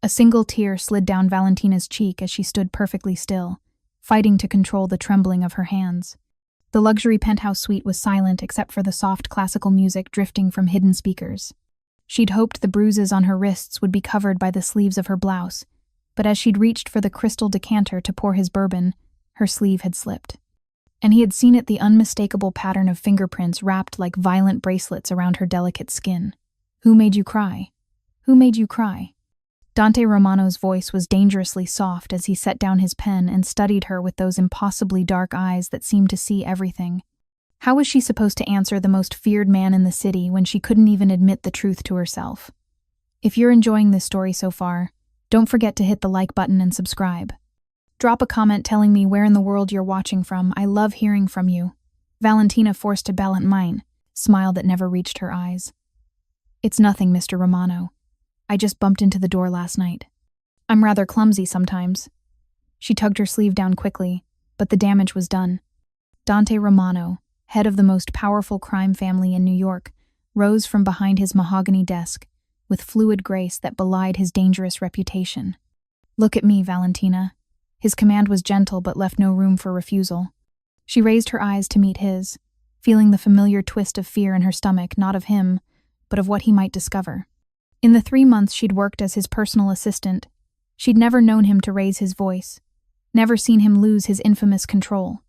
A single tear slid down Valentina's cheek as she stood perfectly still, fighting to control the trembling of her hands. The luxury penthouse suite was silent except for the soft classical music drifting from hidden speakers. She'd hoped the bruises on her wrists would be covered by the sleeves of her blouse, but as she'd reached for the crystal decanter to pour his bourbon, her sleeve had slipped. And he had seen it, the unmistakable pattern of fingerprints wrapped like violent bracelets around her delicate skin. "Who made you cry? Who made you cry?" Dante Romano's voice was dangerously soft as he set down his pen and studied her with those impossibly dark eyes that seemed to see everything. How was she supposed to answer the most feared man in the city when she couldn't even admit the truth to herself? If you're enjoying this story so far, don't forget to hit the like button and subscribe. Drop a comment telling me where in the world you're watching from. I love hearing from you. Valentina, forced to balance mine, smile that never reached her eyes. "It's nothing, Mr. Romano. I just bumped into the door last night. I'm rather clumsy sometimes." She tugged her sleeve down quickly, but the damage was done. Dante Romano, head of the most powerful crime family in New York, rose from behind his mahogany desk, with fluid grace that belied his dangerous reputation. "Look at me, Valentina." His command was gentle but left no room for refusal. She raised her eyes to meet his, feeling the familiar twist of fear in her stomach, not of him, but of what he might discover. In the 3 months she'd worked as his personal assistant, she'd never known him to raise his voice, never seen him lose his infamous control.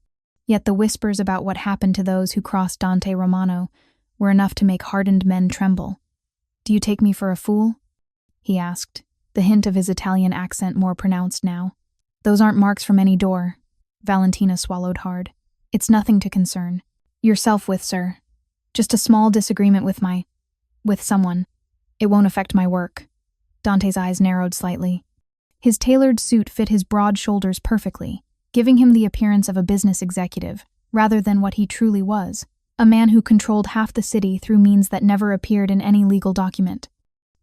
Yet the whispers about what happened to those who crossed Dante Romano were enough to make hardened men tremble. "Do you take me for a fool?" he asked, the hint of his Italian accent more pronounced now. "Those aren't marks from any door." Valentina swallowed hard. "It's nothing to concern yourself with, sir. Just a small disagreement with someone. It won't affect my work." Dante's eyes narrowed slightly. His tailored suit fit his broad shoulders perfectly, giving him the appearance of a business executive, rather than what he truly was, a man who controlled half the city through means that never appeared in any legal document.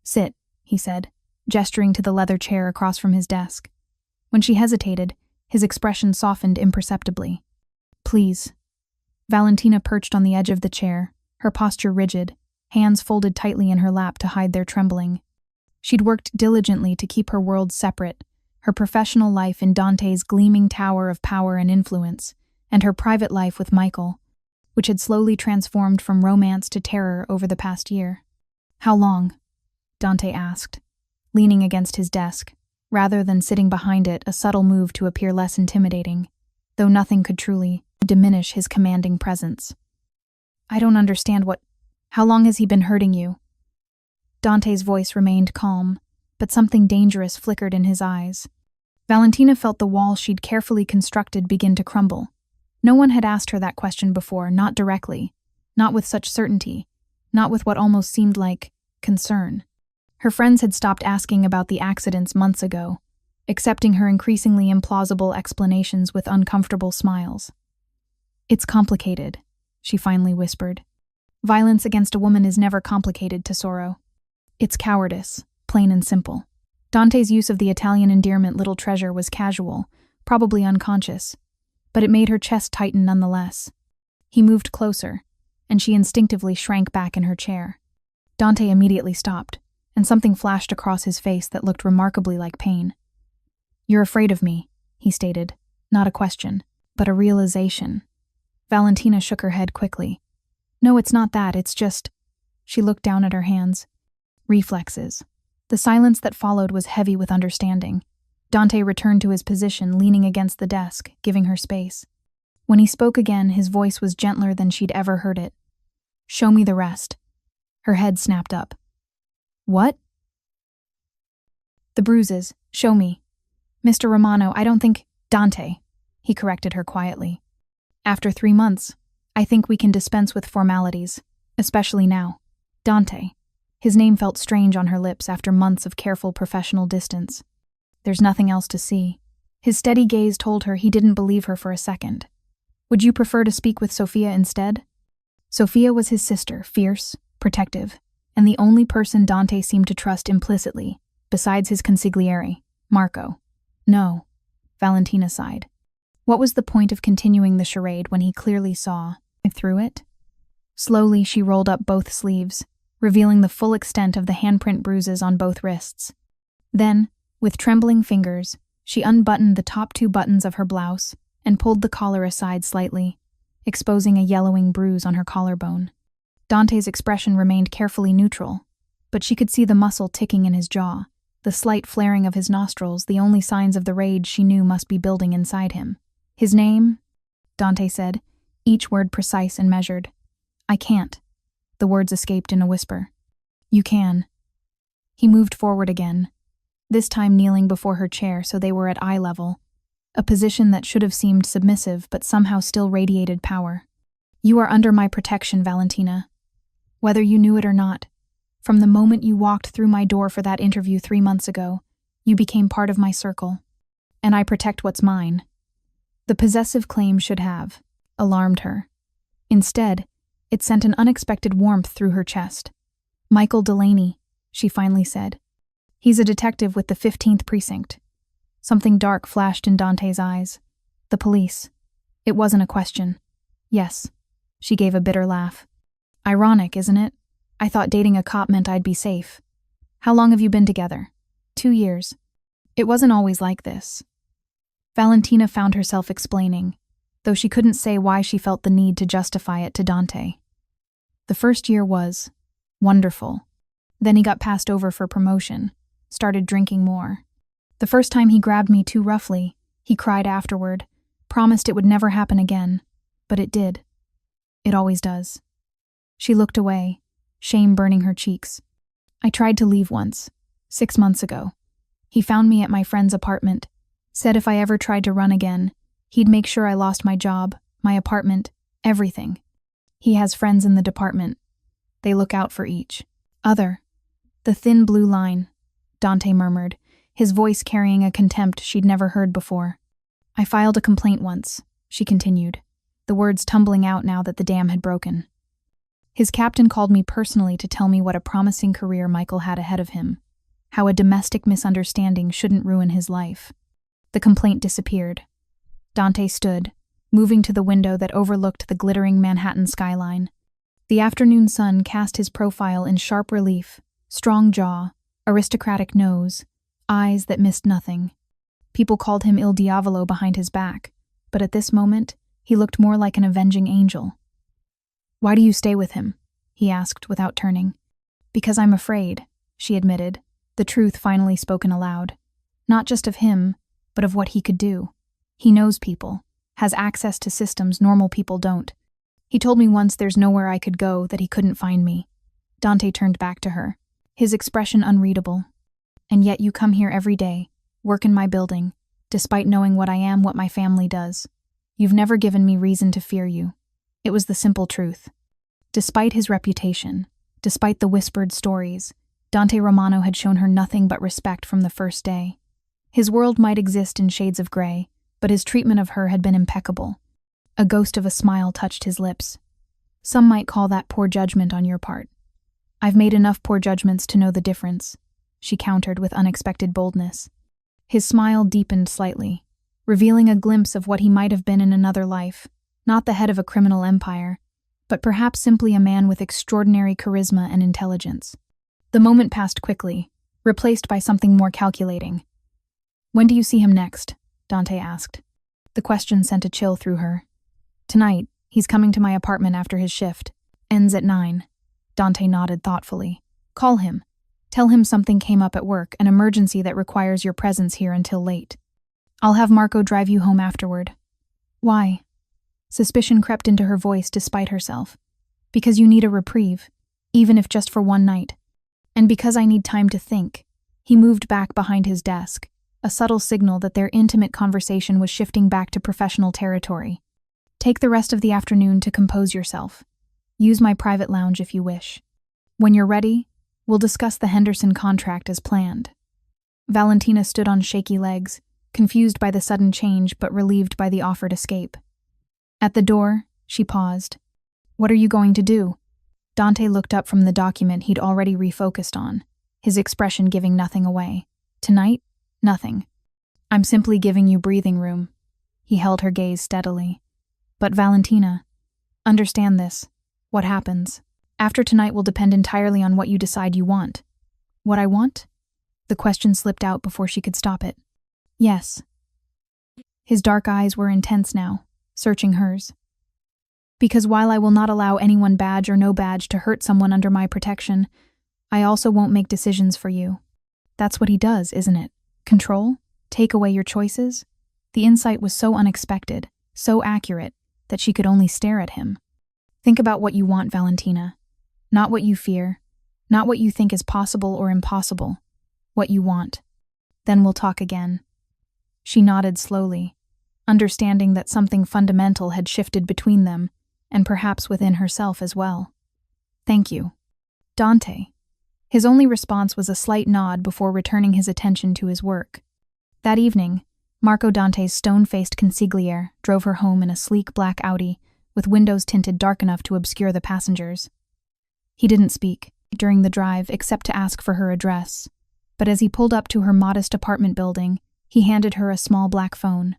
"Sit," he said, gesturing to the leather chair across from his desk. When she hesitated, his expression softened imperceptibly. "Please." Valentina perched on the edge of the chair, her posture rigid, hands folded tightly in her lap to hide their trembling. She'd worked diligently to keep her world separate, her professional life in Dante's gleaming tower of power and influence, and her private life with Michael, which had slowly transformed from romance to terror over the past year. "How long?" Dante asked, leaning against his desk, rather than sitting behind it, a subtle move to appear less intimidating, though nothing could truly diminish his commanding presence. "I don't understand how long has he been hurting you?" Dante's voice remained calm, but something dangerous flickered in his eyes. Valentina felt the wall she'd carefully constructed begin to crumble. No one had asked her that question before, not directly, not with such certainty, not with what almost seemed like concern. Her friends had stopped asking about the accidents months ago, accepting her increasingly implausible explanations with uncomfortable smiles. "It's complicated," she finally whispered. "Violence against a woman is never complicated, Tesoro. It's cowardice, plain and simple." Dante's use of the Italian endearment "little treasure" was casual, probably unconscious, but it made her chest tighten nonetheless. He moved closer, and she instinctively shrank back in her chair. Dante immediately stopped, and something flashed across his face that looked remarkably like pain. "You're afraid of me," he stated, not a question, but a realization. Valentina shook her head quickly. "No, it's not that, it's just—" She looked down at her hands. Reflexes. The silence that followed was heavy with understanding. Dante returned to his position, leaning against the desk, giving her space. When he spoke again, his voice was gentler than she'd ever heard it. "Show me the rest." Her head snapped up. "What?" "The bruises. Show me." "Mr. Romano, I don't think—" "Dante," he corrected her quietly. "After 3 months, I think we can dispense with formalities, especially now. Dante." His name felt strange on her lips after months of careful professional distance. "There's nothing else to see." His steady gaze told her he didn't believe her for a second. "Would you prefer to speak with Sophia instead?" Sophia was his sister, fierce, protective, and the only person Dante seemed to trust implicitly, besides his consigliere, Marco. "No," Valentina sighed. What was the point of continuing the charade when he clearly saw through it? Slowly, she rolled up both sleeves, revealing the full extent of the handprint bruises on both wrists. Then, With trembling fingers, she unbuttoned the top 2 buttons of her blouse and pulled the collar aside slightly, exposing a yellowing bruise on her collarbone. Dante's expression remained carefully neutral, but she could see the muscle ticking in his jaw, the slight flaring of his nostrils, the only signs of the rage she knew must be building inside him. "His name?" Dante said, each word precise and measured. "I can't." The words escaped in a whisper. "You can." He moved forward again, this time kneeling before her chair so they were at eye level, a position that should have seemed submissive but somehow still radiated power. "You are under my protection, Valentina. Whether you knew it or not, from the moment you walked through my door for that interview 3 months ago, you became part of my circle, and I protect what's mine." The possessive claim should have alarmed her. Instead, it sent an unexpected warmth through her chest. "Michael Delaney," she finally said. "He's a detective with the 15th Precinct." Something dark flashed in Dante's eyes. "The police." It wasn't a question. "Yes." She gave a bitter laugh. "Ironic, isn't it? I thought dating a cop meant I'd be safe. How long have you been together?" 2 years. It wasn't always like this. Valentina found herself explaining, though she couldn't say why she felt the need to justify it to Dante. "The first year was wonderful. Then he got passed over for promotion, started drinking more. The first time he grabbed me too roughly, he cried afterward, promised it would never happen again, but it did. It always does." She looked away, shame burning her cheeks. "I tried to leave once, 6 months ago. He found me at my friend's apartment, said if I ever tried to run again, he'd make sure I lost my job, my apartment, everything. He has friends in the department. They look out for each other." "The thin blue line," Dante murmured, his voice carrying a contempt she'd never heard before. "I filed a complaint once," she continued, the words tumbling out now that the dam had broken. "His captain called me personally to tell me what a promising career Michael had ahead of him, how a domestic misunderstanding shouldn't ruin his life." The complaint disappeared. Dante stood, moving to the window that overlooked the glittering Manhattan skyline. The afternoon sun cast his profile in sharp relief, strong jaw, aristocratic nose, eyes that missed nothing. People called him Il Diavolo behind his back, but at this moment, he looked more like an avenging angel. "Why do you stay with him?" he asked without turning. "Because I'm afraid," she admitted, the truth finally spoken aloud. "Not just of him, but of what he could do. He knows people, has access to systems normal people don't. He told me once there's nowhere I could go that he couldn't find me." Dante turned back to her, his expression unreadable. "And yet you come here every day, work in my building, despite knowing what I am, what my family does. You've never given me reason to fear you." It was the simple truth. Despite his reputation, despite the whispered stories, Dante Romano had shown her nothing but respect from the first day. His world might exist in shades of gray, but his treatment of her had been impeccable. A ghost of a smile touched his lips. "Some might call that poor judgment on your part. I've made enough poor judgments to know the difference," she countered with unexpected boldness. His smile deepened slightly, revealing a glimpse of what he might have been in another life, not the head of a criminal empire, but perhaps simply a man with extraordinary charisma and intelligence. The moment passed quickly, replaced by something more calculating. "When do you see him next?" Dante asked. The question sent a chill through her. "Tonight, he's coming to my apartment after his shift. Ends at 9. Dante nodded thoughtfully. "Call him. Tell him something came up at work, an emergency that requires your presence here until late. I'll have Marco drive you home afterward." "Why?" Suspicion crept into her voice despite herself. "Because you need a reprieve, even if just for one night. And because I need time to think." He moved back behind his desk, a subtle signal that their intimate conversation was shifting back to professional territory. "Take the rest of the afternoon to compose yourself. Use my private lounge if you wish. When you're ready, we'll discuss the Henderson contract as planned." Valentina stood on shaky legs, confused by the sudden change but relieved by the offered escape. At the door, she paused. "What are you going to do?" Dante looked up from the document he'd already refocused on, his expression giving nothing away. "Tonight? Nothing. I'm simply giving you breathing room." He held her gaze steadily. "But Valentina, understand this. What happens after tonight will depend entirely on what you decide you want." "What I want?" The question slipped out before she could stop it. Yes. His dark eyes were intense now, searching hers. Because while I will not allow anyone, badge or no badge, to hurt someone under my protection, I also won't make decisions for you. That's what he does, isn't it? Control? Take away your choices? The insight was so unexpected, so accurate, that she could only stare at him. Think about what you want, Valentina. Not what you fear, not what you think is possible or impossible. What you want. Then we'll talk again. She nodded slowly, understanding that something fundamental had shifted between them, and perhaps within herself as well. Thank you. Dante. His only response was a slight nod before returning his attention to his work. That evening, Marco Dante's stone-faced consigliere drove her home in a sleek black Audi, with windows tinted dark enough to obscure the passengers. He didn't speak during the drive except to ask for her address, but as he pulled up to her modest apartment building, he handed her a small black phone.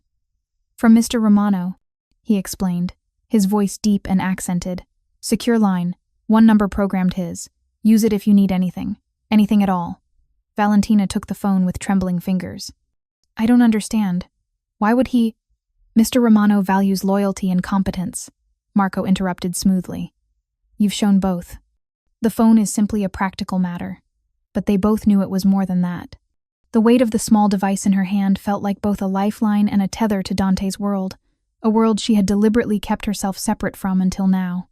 From Mr. Romano, he explained, his voice deep and accented. Secure line, one number programmed his. Use it if you need anything. Anything at all. Valentina took the phone with trembling fingers. I don't understand. Why would he? Mr. Romano values loyalty and competence, Marco interrupted smoothly. You've shown both. The phone is simply a practical matter, but they both knew it was more than that. The weight of the small device in her hand felt like both a lifeline and a tether to Dante's world, a world she had deliberately kept herself separate from until now.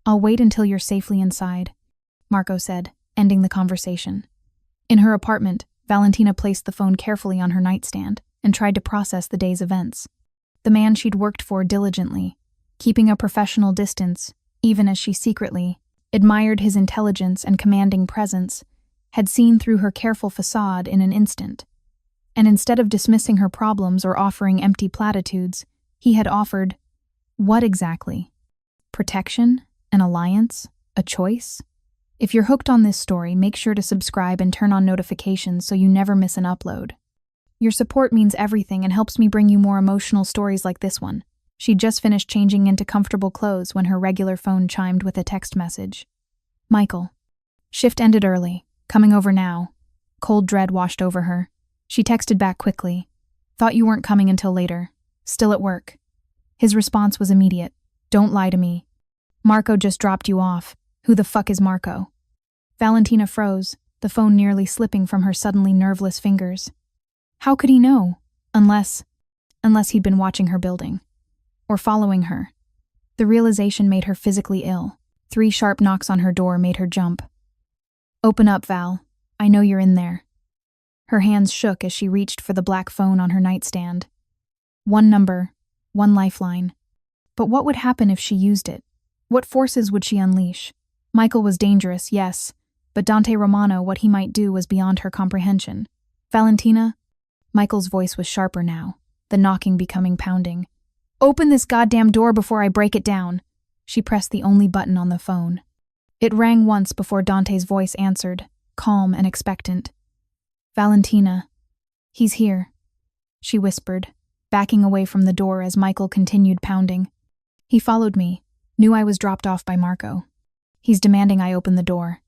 I'll wait until you're safely inside, Marco said, ending the conversation. In her apartment, Valentina placed the phone carefully on her nightstand and tried to process the day's events. The man she'd worked for diligently, keeping a professional distance, even as she secretly admired his intelligence and commanding presence, had seen through her careful facade in an instant. And instead of dismissing her problems or offering empty platitudes, he had offered, what exactly? Protection? An alliance? A choice? If you're hooked on this story, make sure to subscribe and turn on notifications so you never miss an upload. Your support means everything and helps me bring you more emotional stories like this one. She'd just finished changing into comfortable clothes when her regular phone chimed with a text message. Michael. Shift ended early. Coming over now. Cold dread washed over her. She texted back quickly. Thought you weren't coming until later. Still at work. His response was immediate. Don't lie to me. Marco just dropped you off. Who the fuck is Marco? Valentina froze, the phone nearly slipping from her suddenly nerveless fingers. How could he know? Unless he'd been watching her building. Or following her. The realization made her physically ill. 3 sharp knocks on her door made her jump. Open up, Val. I know you're in there. Her hands shook as she reached for the black phone on her nightstand. One number, one lifeline. But what would happen if she used it? What forces would she unleash? Michael was dangerous, yes, but Dante Romano, what he might do, was beyond her comprehension. Valentina? Michael's voice was sharper now, the knocking becoming pounding. Open this goddamn door before I break it down. She pressed the only button on the phone. It rang once before Dante's voice answered, calm and expectant. Valentina. He's here, she whispered, backing away from the door as Michael continued pounding. He followed me, knew I was dropped off by Marco. He's demanding I open the door.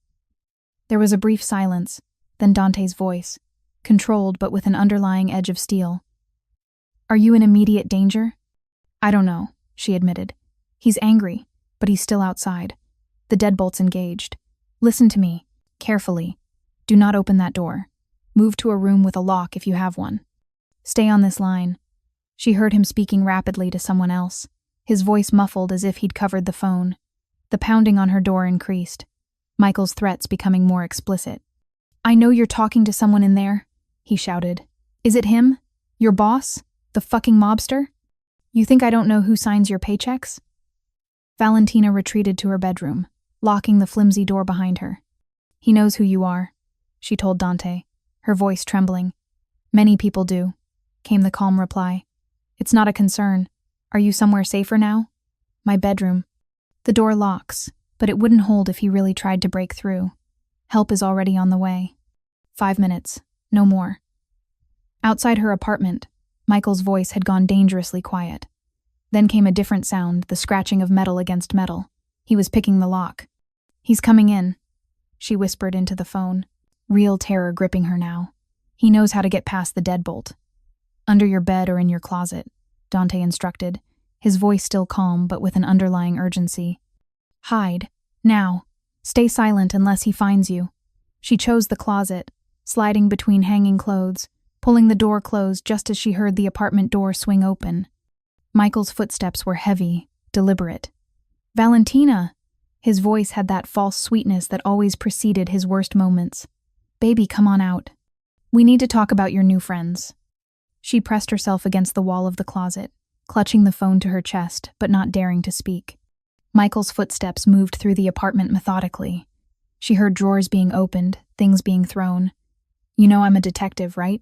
There was a brief silence, then Dante's voice, controlled but with an underlying edge of steel. Are you in immediate danger? I don't know, she admitted. He's angry, but he's still outside. The deadbolt's engaged. Listen to me, carefully. Do not open that door. Move to a room with a lock if you have one. Stay on this line. She heard him speaking rapidly to someone else, his voice muffled as if he'd covered the phone. The pounding on her door increased, Michael's threats becoming more explicit. I know you're talking to someone in there, he shouted. Is it him? Your boss? The fucking mobster? You think I don't know who signs your paychecks? Valentina retreated to her bedroom, locking the flimsy door behind her. He knows who you are, she told Dante, her voice trembling. Many people do, came the calm reply. It's not a concern. Are you somewhere safer now? My bedroom. The door locks, but it wouldn't hold if he really tried to break through. Help is already on the way. 5 minutes, no more. Outside her apartment, Michael's voice had gone dangerously quiet. Then came a different sound, the scratching of metal against metal. He was picking the lock. He's coming in, she whispered into the phone, real terror gripping her now. He knows how to get past the deadbolt. Under your bed or in your closet, Dante instructed, his voice still calm but with an underlying urgency. Hide. Now. Stay silent unless he finds you. She chose the closet, sliding between hanging clothes, pulling the door closed just as she heard the apartment door swing open. Michael's footsteps were heavy, deliberate. Valentina! His voice had that false sweetness that always preceded his worst moments. Baby, come on out. We need to talk about your new friends. She pressed herself against the wall of the closet, clutching the phone to her chest, but not daring to speak. Michael's footsteps moved through the apartment methodically. She heard drawers being opened, things being thrown. You know I'm a detective, right?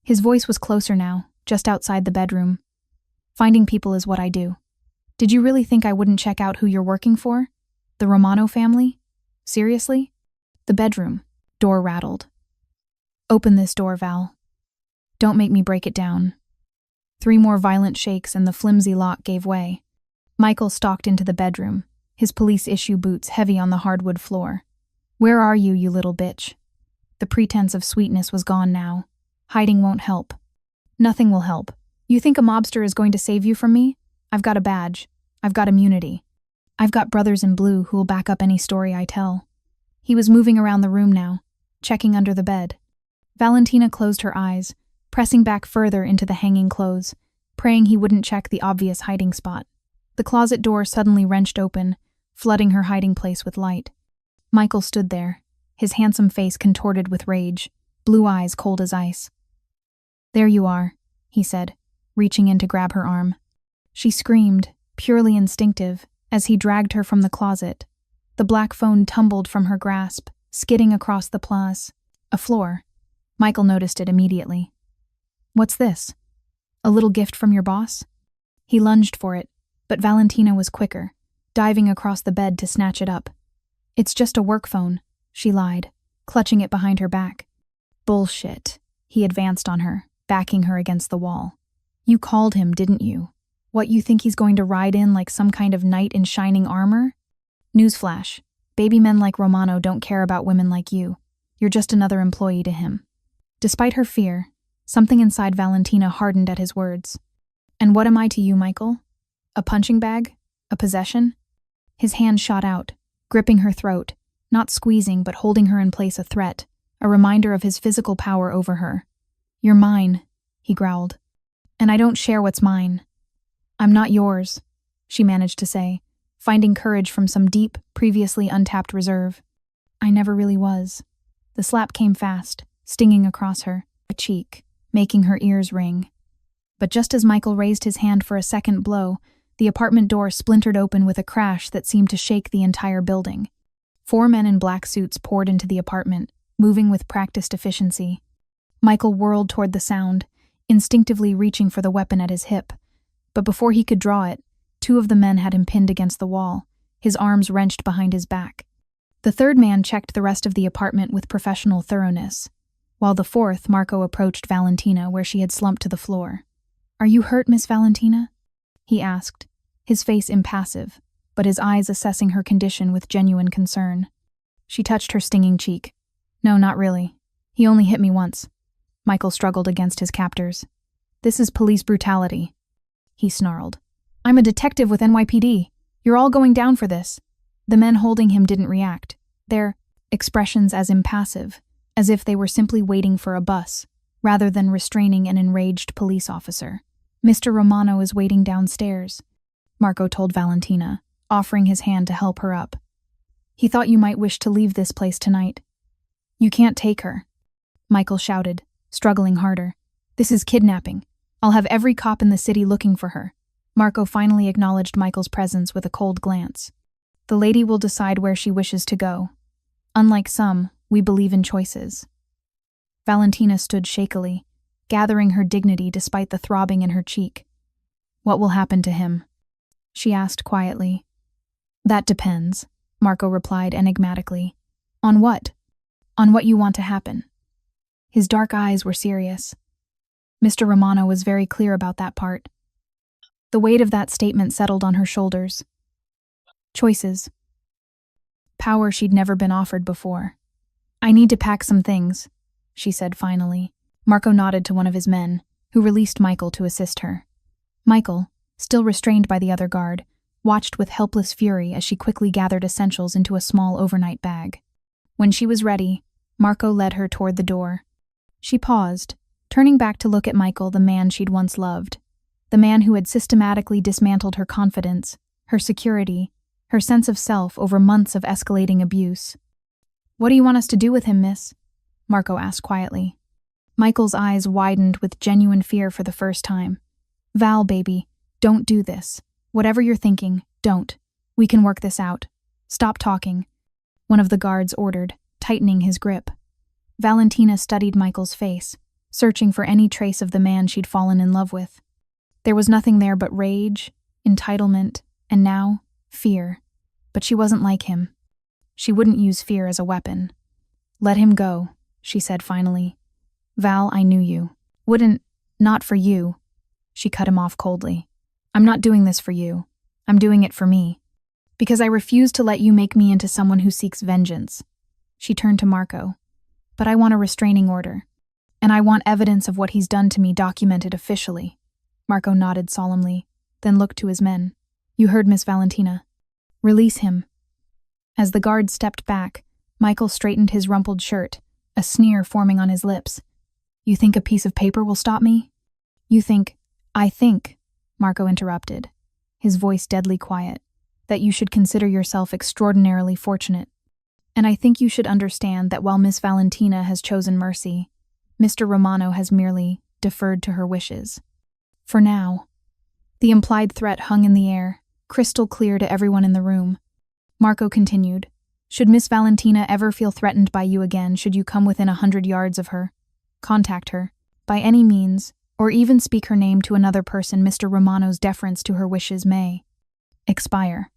His voice was closer now, just outside the bedroom. Finding people is what I do. Did you really think I wouldn't check out who you're working for? The Romano family? Seriously? The bedroom. Door rattled. Open this door, Val. Don't make me break it down. 3 more violent shakes and the flimsy lock gave way. Michael stalked into the bedroom, his police-issue boots heavy on the hardwood floor. Where are you, you little bitch? The pretense of sweetness was gone now. Hiding won't help. Nothing will help. You think a mobster is going to save you from me? I've got a badge. I've got immunity. I've got brothers in blue who will back up any story I tell. He was moving around the room now, checking under the bed. Valentina closed her eyes, pressing back further into the hanging clothes, praying he wouldn't check the obvious hiding spot. The closet door suddenly wrenched open, flooding her hiding place with light. Michael stood there, his handsome face contorted with rage, blue eyes cold as ice. There you are, he said, reaching in to grab her arm. She screamed, purely instinctive, as he dragged her from the closet. The black phone tumbled from her grasp, skidding across the place, a floor. Michael noticed it immediately. What's this? A little gift from your boss? He lunged for it, but Valentina was quicker, diving across the bed to snatch it up. It's just a work phone, she lied, clutching it behind her back. Bullshit. He advanced on her, backing her against the wall. You called him, didn't you? What, you think he's going to ride in like some kind of knight in shining armor? Newsflash. Baby men like Romano don't care about women like you. You're just another employee to him. Despite her fear, something inside Valentina hardened at his words. And what am I to you, Michael? A punching bag? A possession? His hand shot out, gripping her throat, not squeezing but holding her in place, a threat, a reminder of his physical power over her. You're mine, he growled. And I don't share what's mine. I'm not yours, she managed to say, finding courage from some deep, previously untapped reserve. I never really was. The slap came fast, stinging across her cheek, making her ears ring. But just as Michael raised his hand for a second blow, the apartment door splintered open with a crash that seemed to shake the entire building. 4 men in black suits poured into the apartment, moving with practiced efficiency. Michael whirled toward the sound, instinctively reaching for the weapon at his hip. But before he could draw it, 2 of the men had him pinned against the wall, his arms wrenched behind his back. The 3rd man checked the rest of the apartment with professional thoroughness, while the 4th, Marco, approached Valentina where she had slumped to the floor. Are you hurt, Miss Valentina? He asked, his face impassive, but his eyes assessing her condition with genuine concern. She touched her stinging cheek. No, not really. He only hit me once. Michael struggled against his captors. This is police brutality, he snarled. I'm a detective with NYPD. You're all going down for this. The men holding him didn't react, their expressions as impassive, as if they were simply waiting for a bus, rather than restraining an enraged police officer. Mr. Romano is waiting downstairs, Marco told Valentina, offering his hand to help her up. He thought you might wish to leave this place tonight. You can't take her, Michael shouted, struggling harder. This is kidnapping. I'll have every cop in the city looking for her. Marco finally acknowledged Michael's presence with a cold glance. The lady will decide where she wishes to go. Unlike some, we believe in choices. Valentina stood shakily, gathering her dignity despite the throbbing in her cheek. What will happen to him? She asked quietly. That depends, Marco replied enigmatically. On what? On what you want to happen. His dark eyes were serious. Mr. Romano was very clear about that part. The weight of that statement settled on her shoulders. Choices. Power she'd never been offered before. I need to pack some things, she said finally. Marco nodded to one of his men, who released Michael to assist her. Michael, still restrained by the other guard, watched with helpless fury as she quickly gathered essentials into a small overnight bag. When she was ready, Marco led her toward the door. She paused, turning back to look at Michael, the man she'd once loved. The man who had systematically dismantled her confidence, her security, her sense of self over months of escalating abuse. "What do you want us to do with him, miss?" Marco asked quietly. Michael's eyes widened with genuine fear for the first time. "Val, baby, don't do this. Whatever you're thinking, don't. We can work this out. Stop talking," one of the guards ordered, tightening his grip. Valentina studied Michael's face, searching for any trace of the man she'd fallen in love with. There was nothing there but rage, entitlement, and now, fear. But she wasn't like him. She wouldn't use fear as a weapon. "Let him go," she said finally. "Val, I knew you. Not for you." She cut him off coldly. "I'm not doing this for you. I'm doing it for me. Because I refuse to let you make me into someone who seeks vengeance." She turned to Marco. "But I want a restraining order. And I want evidence of what he's done to me documented officially." Marco nodded solemnly, then looked to his men. "You heard Miss Valentina. Release him." As the guard stepped back, Michael straightened his rumpled shirt, a sneer forming on his lips. "You think a piece of paper will stop me? I think, Marco interrupted, his voice deadly quiet, "that you should consider yourself extraordinarily fortunate. And I think you should understand that while Miss Valentina has chosen mercy, Mr. Romano has merely deferred to her wishes. For now." The implied threat hung in the air, crystal clear to everyone in the room. Marco continued, "Should Miss Valentina ever feel threatened by you again, should you come within 100 yards of her, contact her, by any means, or even speak her name to another person, Mr. Romano's deference to her wishes may expire."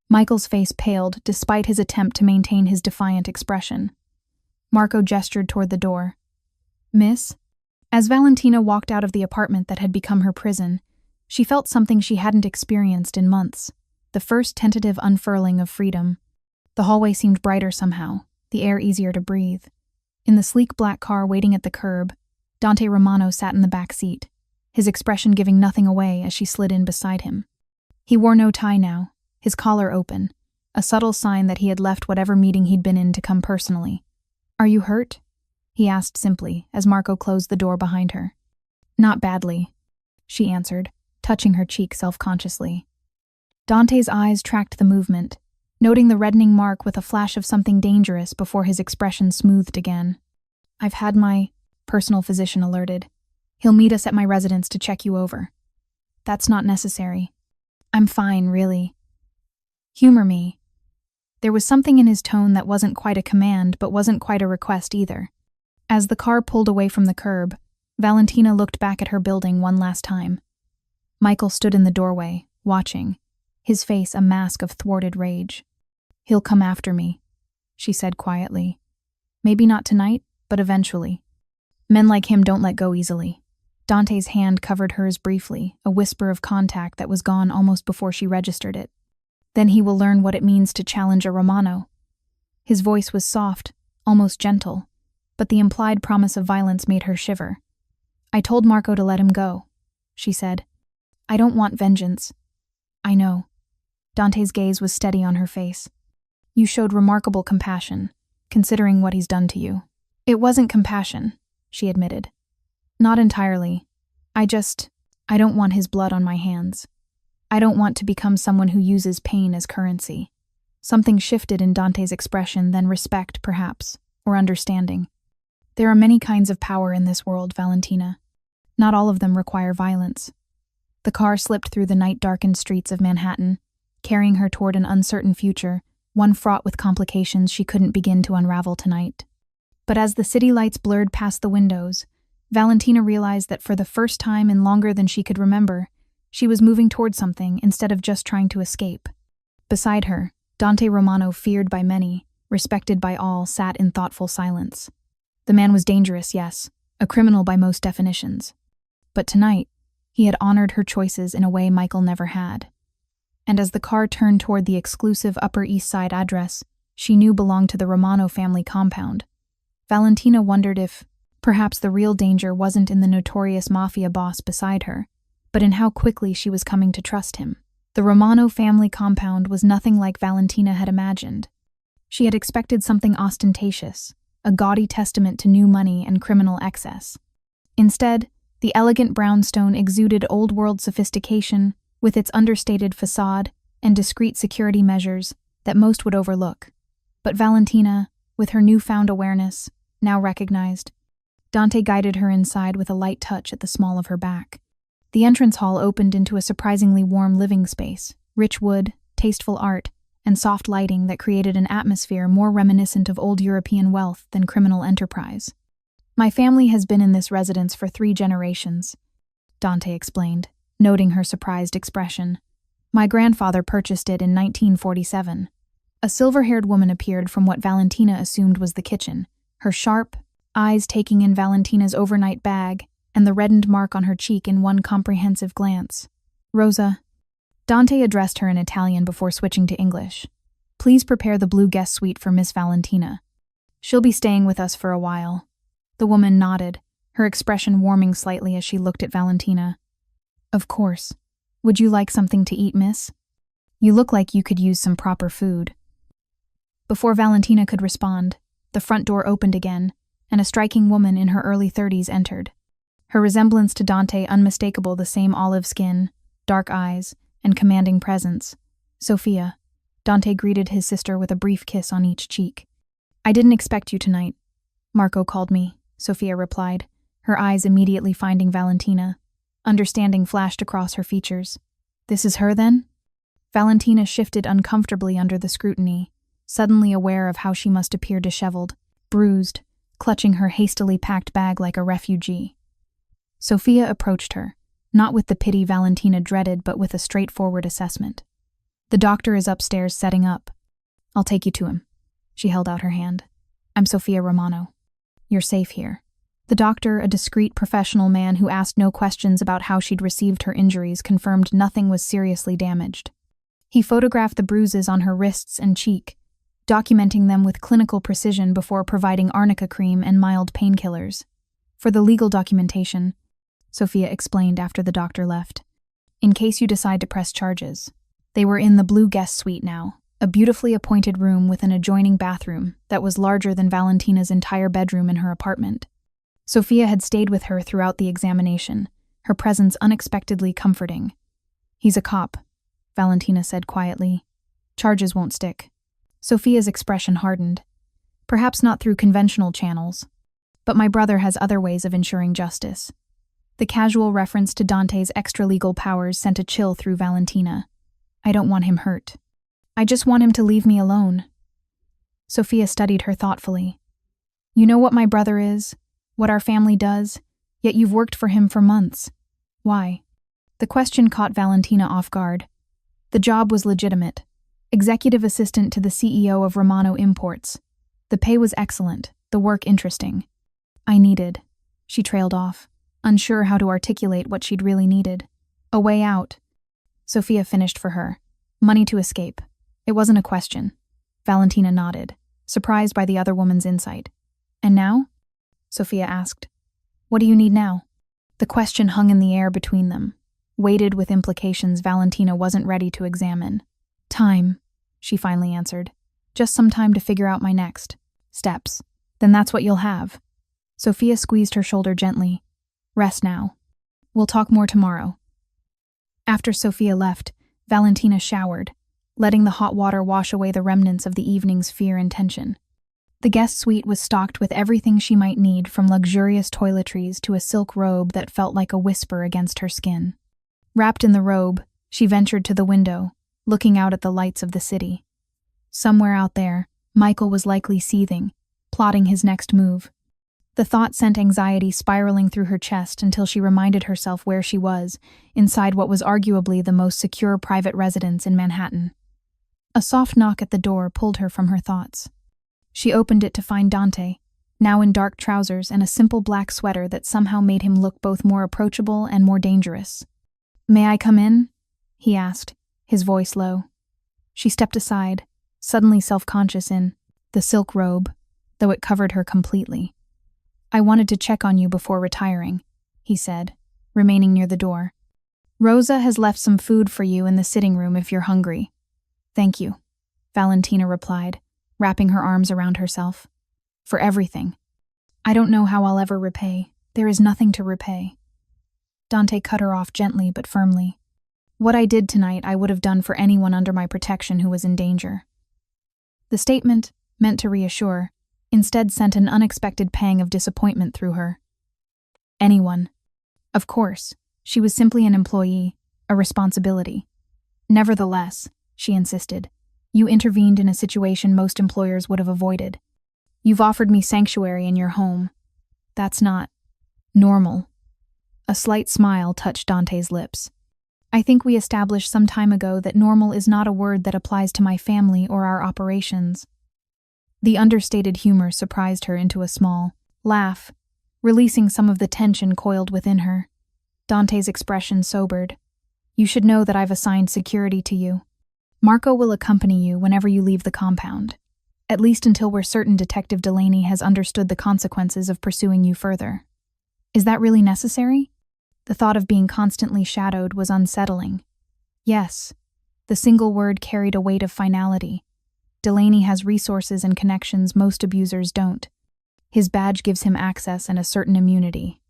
Michael's face paled despite his attempt to maintain his defiant expression. Marco gestured toward the door. "Miss?" As Valentina walked out of the apartment that had become her prison, she felt something she hadn't experienced in months, the first tentative unfurling of freedom. The hallway seemed brighter somehow, the air easier to breathe. In the sleek black car waiting at the curb, Dante Romano sat in the back seat, his expression giving nothing away as she slid in beside him. He wore no tie now, his collar open, a subtle sign that he had left whatever meeting he'd been in to come personally. "Are you hurt?" he asked simply as Marco closed the door behind her. "Not badly," she answered, touching her cheek self-consciously. Dante's eyes tracked the movement, noting the reddening mark with a flash of something dangerous before his expression smoothed again. "I've had my personal physician alerted. He'll meet us at my residence to check you over." "That's not necessary. I'm fine, really. Humor me." There was something in his tone that wasn't quite a command, but wasn't quite a request either. As the car pulled away from the curb, Valentina looked back at her building one last time. Michael stood in the doorway, watching, his face a mask of thwarted rage. "He'll come after me," she said quietly. "Maybe not tonight, but eventually. Men like him don't let go easily." Dante's hand covered hers briefly, a whisper of contact that was gone almost before she registered it. "Then he will learn what it means to challenge a Romano." His voice was soft, almost gentle, but the implied promise of violence made her shiver. "I told Marco to let him go," she said. "I don't want vengeance." "I know." Dante's gaze was steady on her face. "You showed remarkable compassion, considering what he's done to you." "It wasn't compassion," she admitted. "Not entirely. I don't want his blood on my hands. I don't want to become someone who uses pain as currency." Something shifted in Dante's expression, then respect, perhaps, or understanding. "There are many kinds of power in this world, Valentina. Not all of them require violence." The car slipped through the night-darkened streets of Manhattan, carrying her toward an uncertain future, one fraught with complications she couldn't begin to unravel tonight. But as the city lights blurred past the windows, Valentina realized that for the first time in longer than she could remember, she was moving toward something instead of just trying to escape. Beside her, Dante Romano, feared by many, respected by all, sat in thoughtful silence. The man was dangerous, yes, a criminal by most definitions. But tonight, he had honored her choices in a way Michael never had. And as the car turned toward the exclusive Upper East Side address she knew belonged to the Romano family compound, Valentina wondered if, Perhaps the real danger wasn't in the notorious Mafia boss beside her, but in how quickly she was coming to trust him. The Romano family compound was nothing like Valentina had imagined. She had expected something ostentatious, a gaudy testament to new money and criminal excess. Instead, the elegant brownstone exuded old-world sophistication with its understated facade and discreet security measures that most would overlook. But Valentina, with her newfound awareness, now recognized. Dante guided her inside with a light touch at the small of her back. The entrance hall opened into a surprisingly warm living space, rich wood, tasteful art, and soft lighting that created an atmosphere more reminiscent of old European wealth than criminal enterprise. "My family has been in this residence for 3 generations," Dante explained, noting her surprised expression. "My grandfather purchased it in 1947. A silver-haired woman appeared from what Valentina assumed was the kitchen, her sharp eyes taking in Valentina's overnight bag and the reddened mark on her cheek in one comprehensive glance. "Rosa," Dante addressed her in Italian before switching to English. "Please prepare the blue guest suite for Miss Valentina. She'll be staying with us for a while." The woman nodded, her expression warming slightly as she looked at Valentina. "Of course. Would you like something to eat, miss? You look like you could use some proper food." Before Valentina could respond, the front door opened again, and a striking woman in her early 30s entered. Her resemblance to Dante unmistakable, the same olive skin, dark eyes, and commanding presence. "Sophia." Dante greeted his sister with a brief kiss on each cheek. "I didn't expect you tonight. Marco called me," Sophia replied, her eyes immediately finding Valentina. Understanding flashed across her features. "This is her, then?" Valentina shifted uncomfortably under the scrutiny, suddenly aware of how she must appear disheveled, bruised, clutching her hastily packed bag like a refugee. Sophia approached her, not with the pity Valentina dreaded but with a straightforward assessment. "The doctor is upstairs setting up. I'll take you to him." She held out her hand. "I'm Sophia Romano. You're safe here." The doctor, a discreet professional man who asked no questions about how she'd received her injuries, confirmed nothing was seriously damaged. He photographed the bruises on her wrists and cheek, documenting them with clinical precision before providing arnica cream and mild painkillers. "For the legal documentation," Sophia explained after the doctor left, "in case you decide to press charges." They were in the blue guest suite now, a beautifully appointed room with an adjoining bathroom that was larger than Valentina's entire bedroom in her apartment. Sophia had stayed with her throughout the examination, her presence unexpectedly comforting. "He's a cop," Valentina said quietly. "Charges won't stick." Sophia's expression hardened. "Perhaps not through conventional channels, but my brother has other ways of ensuring justice." The casual reference to Dante's extra-legal powers sent a chill through Valentina. "I don't want him hurt. I just want him to leave me alone." Sophia studied her thoughtfully. "You know what my brother is, what our family does, yet you've worked for him for months. Why?" The question caught Valentina off guard. The job was legitimate. Executive assistant to the CEO of Romano Imports. The pay was excellent, the work interesting. "I needed," she trailed off, unsure how to articulate what she'd really needed. "A way out." Sophia finished for her. "Money to escape." It wasn't a question. Valentina nodded, surprised by the other woman's insight. "And now?" Sophia asked. "What do you need now?" The question hung in the air between them, weighted with implications Valentina wasn't ready to examine. "Time," she finally answered. "Just some time to figure out my next steps. Then that's what you'll have." Sophia squeezed her shoulder gently. "Rest now. We'll talk more tomorrow." After Sophia left, Valentina showered, letting the hot water wash away the remnants of the evening's fear and tension. The guest suite was stocked with everything she might need, from luxurious toiletries to a silk robe that felt like a whisper against her skin. Wrapped in the robe, she ventured to the window, looking out at the lights of the city. Somewhere out there, Michael was likely seething, plotting his next move. The thought sent anxiety spiraling through her chest until she reminded herself where she was, inside what was arguably the most secure private residence in Manhattan. A soft knock at the door pulled her from her thoughts. She opened it to find Dante, now in dark trousers and a simple black sweater that somehow made him look both more approachable and more dangerous. "May I come in?" he asked, his voice low. She stepped aside, suddenly self-conscious in the silk robe, though it covered her completely. I wanted to check on you before retiring, he said, remaining near the door. Rosa has left some food for you in the sitting room if you're hungry. Thank you, Valentina replied, wrapping her arms around herself. For everything. I don't know how I'll ever repay. There is nothing to repay. Dante cut her off gently but firmly. What I did tonight I would have done for anyone under my protection who was in danger. The statement, meant to reassure, instead sent an unexpected pang of disappointment through her. Anyone. Of course, she was simply an employee, a responsibility. Nevertheless, she insisted, you intervened in a situation most employers would have avoided. You've offered me sanctuary in your home. That's not normal. A slight smile touched Dante's lips. I think we established some time ago that normal is not a word that applies to my family or our operations. The understated humor surprised her into a small laugh, releasing some of the tension coiled within her. Dante's expression sobered. You should know that I've assigned security to you. Marco will accompany you whenever you leave the compound, at least until we're certain Detective Delaney has understood the consequences of pursuing you further. Is that really necessary? The thought of being constantly shadowed was unsettling. Yes, the single word carried a weight of finality. Delaney has resources and connections most abusers don't. His badge gives him access and a certain immunity.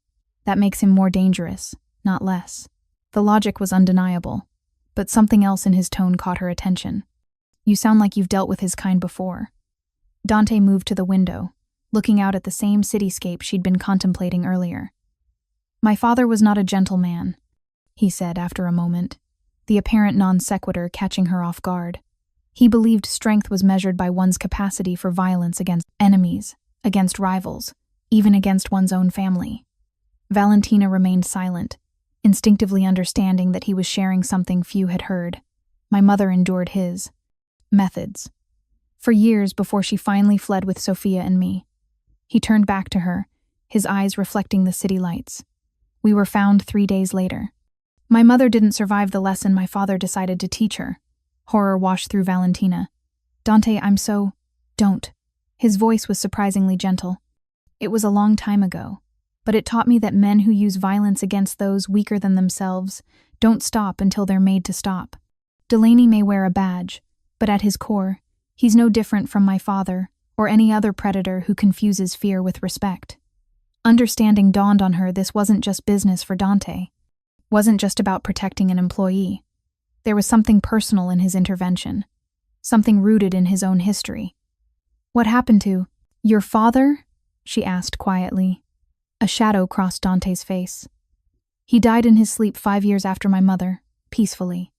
That makes him more dangerous, not less. The logic was undeniable, but something else in his tone caught her attention. You sound like you've dealt with his kind before. Dante moved to the window, looking out at the same cityscape she'd been contemplating earlier. My father was not a gentleman, he said after a moment, the apparent non sequitur catching her off guard. He believed strength was measured by one's capacity for violence against enemies, against rivals, even against one's own family. Valentina remained silent, instinctively understanding that he was sharing something few had heard. My mother endured his methods. For years before she finally fled with Sophia and me. He turned back to her, his eyes reflecting the city lights. We were found 3 days later. My mother didn't survive the lesson my father decided to teach her. Horror washed through Valentina. Dante, don't. His voice was surprisingly gentle. It was a long time ago, but it taught me that men who use violence against those weaker than themselves don't stop until they're made to stop. Delaney may wear a badge, but at his core, he's no different from my father or any other predator who confuses fear with respect. Understanding dawned on her this wasn't just business for Dante. Wasn't just about protecting an employee. There was something personal in his intervention. Something rooted in his own history. What happened to your father? She asked quietly. A shadow crossed Dante's face. He died in his sleep 5 years after my mother, peacefully.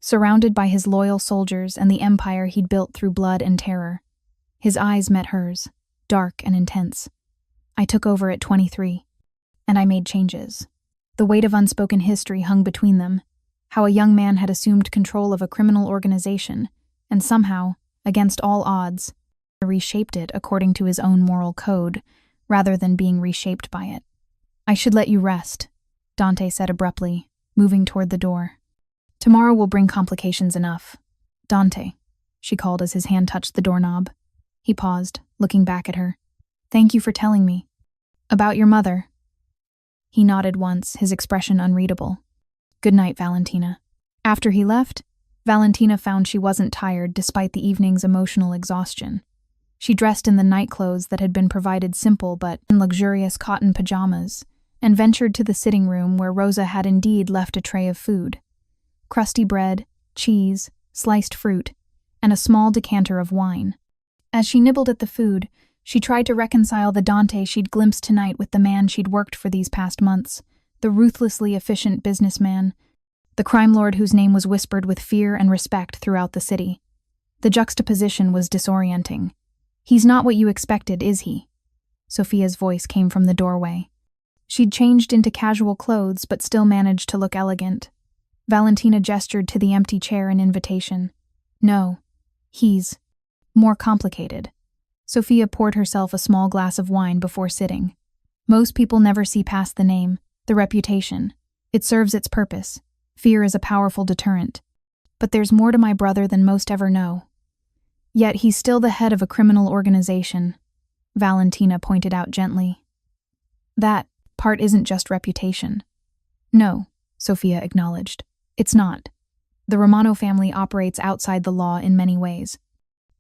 Surrounded by his loyal soldiers and the empire he'd built through blood and terror. His eyes met hers, dark and intense. I took over at 23, and I made changes. The weight of unspoken history hung between them, how a young man had assumed control of a criminal organization, and somehow, against all odds, reshaped it according to his own moral code, rather than being reshaped by it. I should let you rest, Dante said abruptly, moving toward the door. Tomorrow will bring complications enough. Dante, she called as his hand touched the doorknob. He paused, looking back at her. Thank you for telling me. About your mother. He nodded once, his expression unreadable. Good night, Valentina. After he left, Valentina found she wasn't tired despite the evening's emotional exhaustion. She dressed in the night clothes that had been provided simple but in luxurious cotton pajamas, and ventured to the sitting room where Rosa had indeed left a tray of food. Crusty bread, cheese, sliced fruit, and a small decanter of wine. As she nibbled at the food, she tried to reconcile the Dante she'd glimpsed tonight with the man she'd worked for these past months, the ruthlessly efficient businessman, the crime lord whose name was whispered with fear and respect throughout the city. The juxtaposition was disorienting. He's not what you expected, is he? Sophia's voice came from the doorway. She'd changed into casual clothes but still managed to look elegant. Valentina gestured to the empty chair in invitation. No, he's more complicated. Sophia poured herself a small glass of wine before sitting. Most people never see past the name, the reputation. It serves its purpose. Fear is a powerful deterrent. But there's more to my brother than most ever know. Yet he's still the head of a criminal organization, Valentina pointed out gently. That part isn't just reputation. No, Sophia acknowledged. It's not. The Romano family operates outside the law in many ways.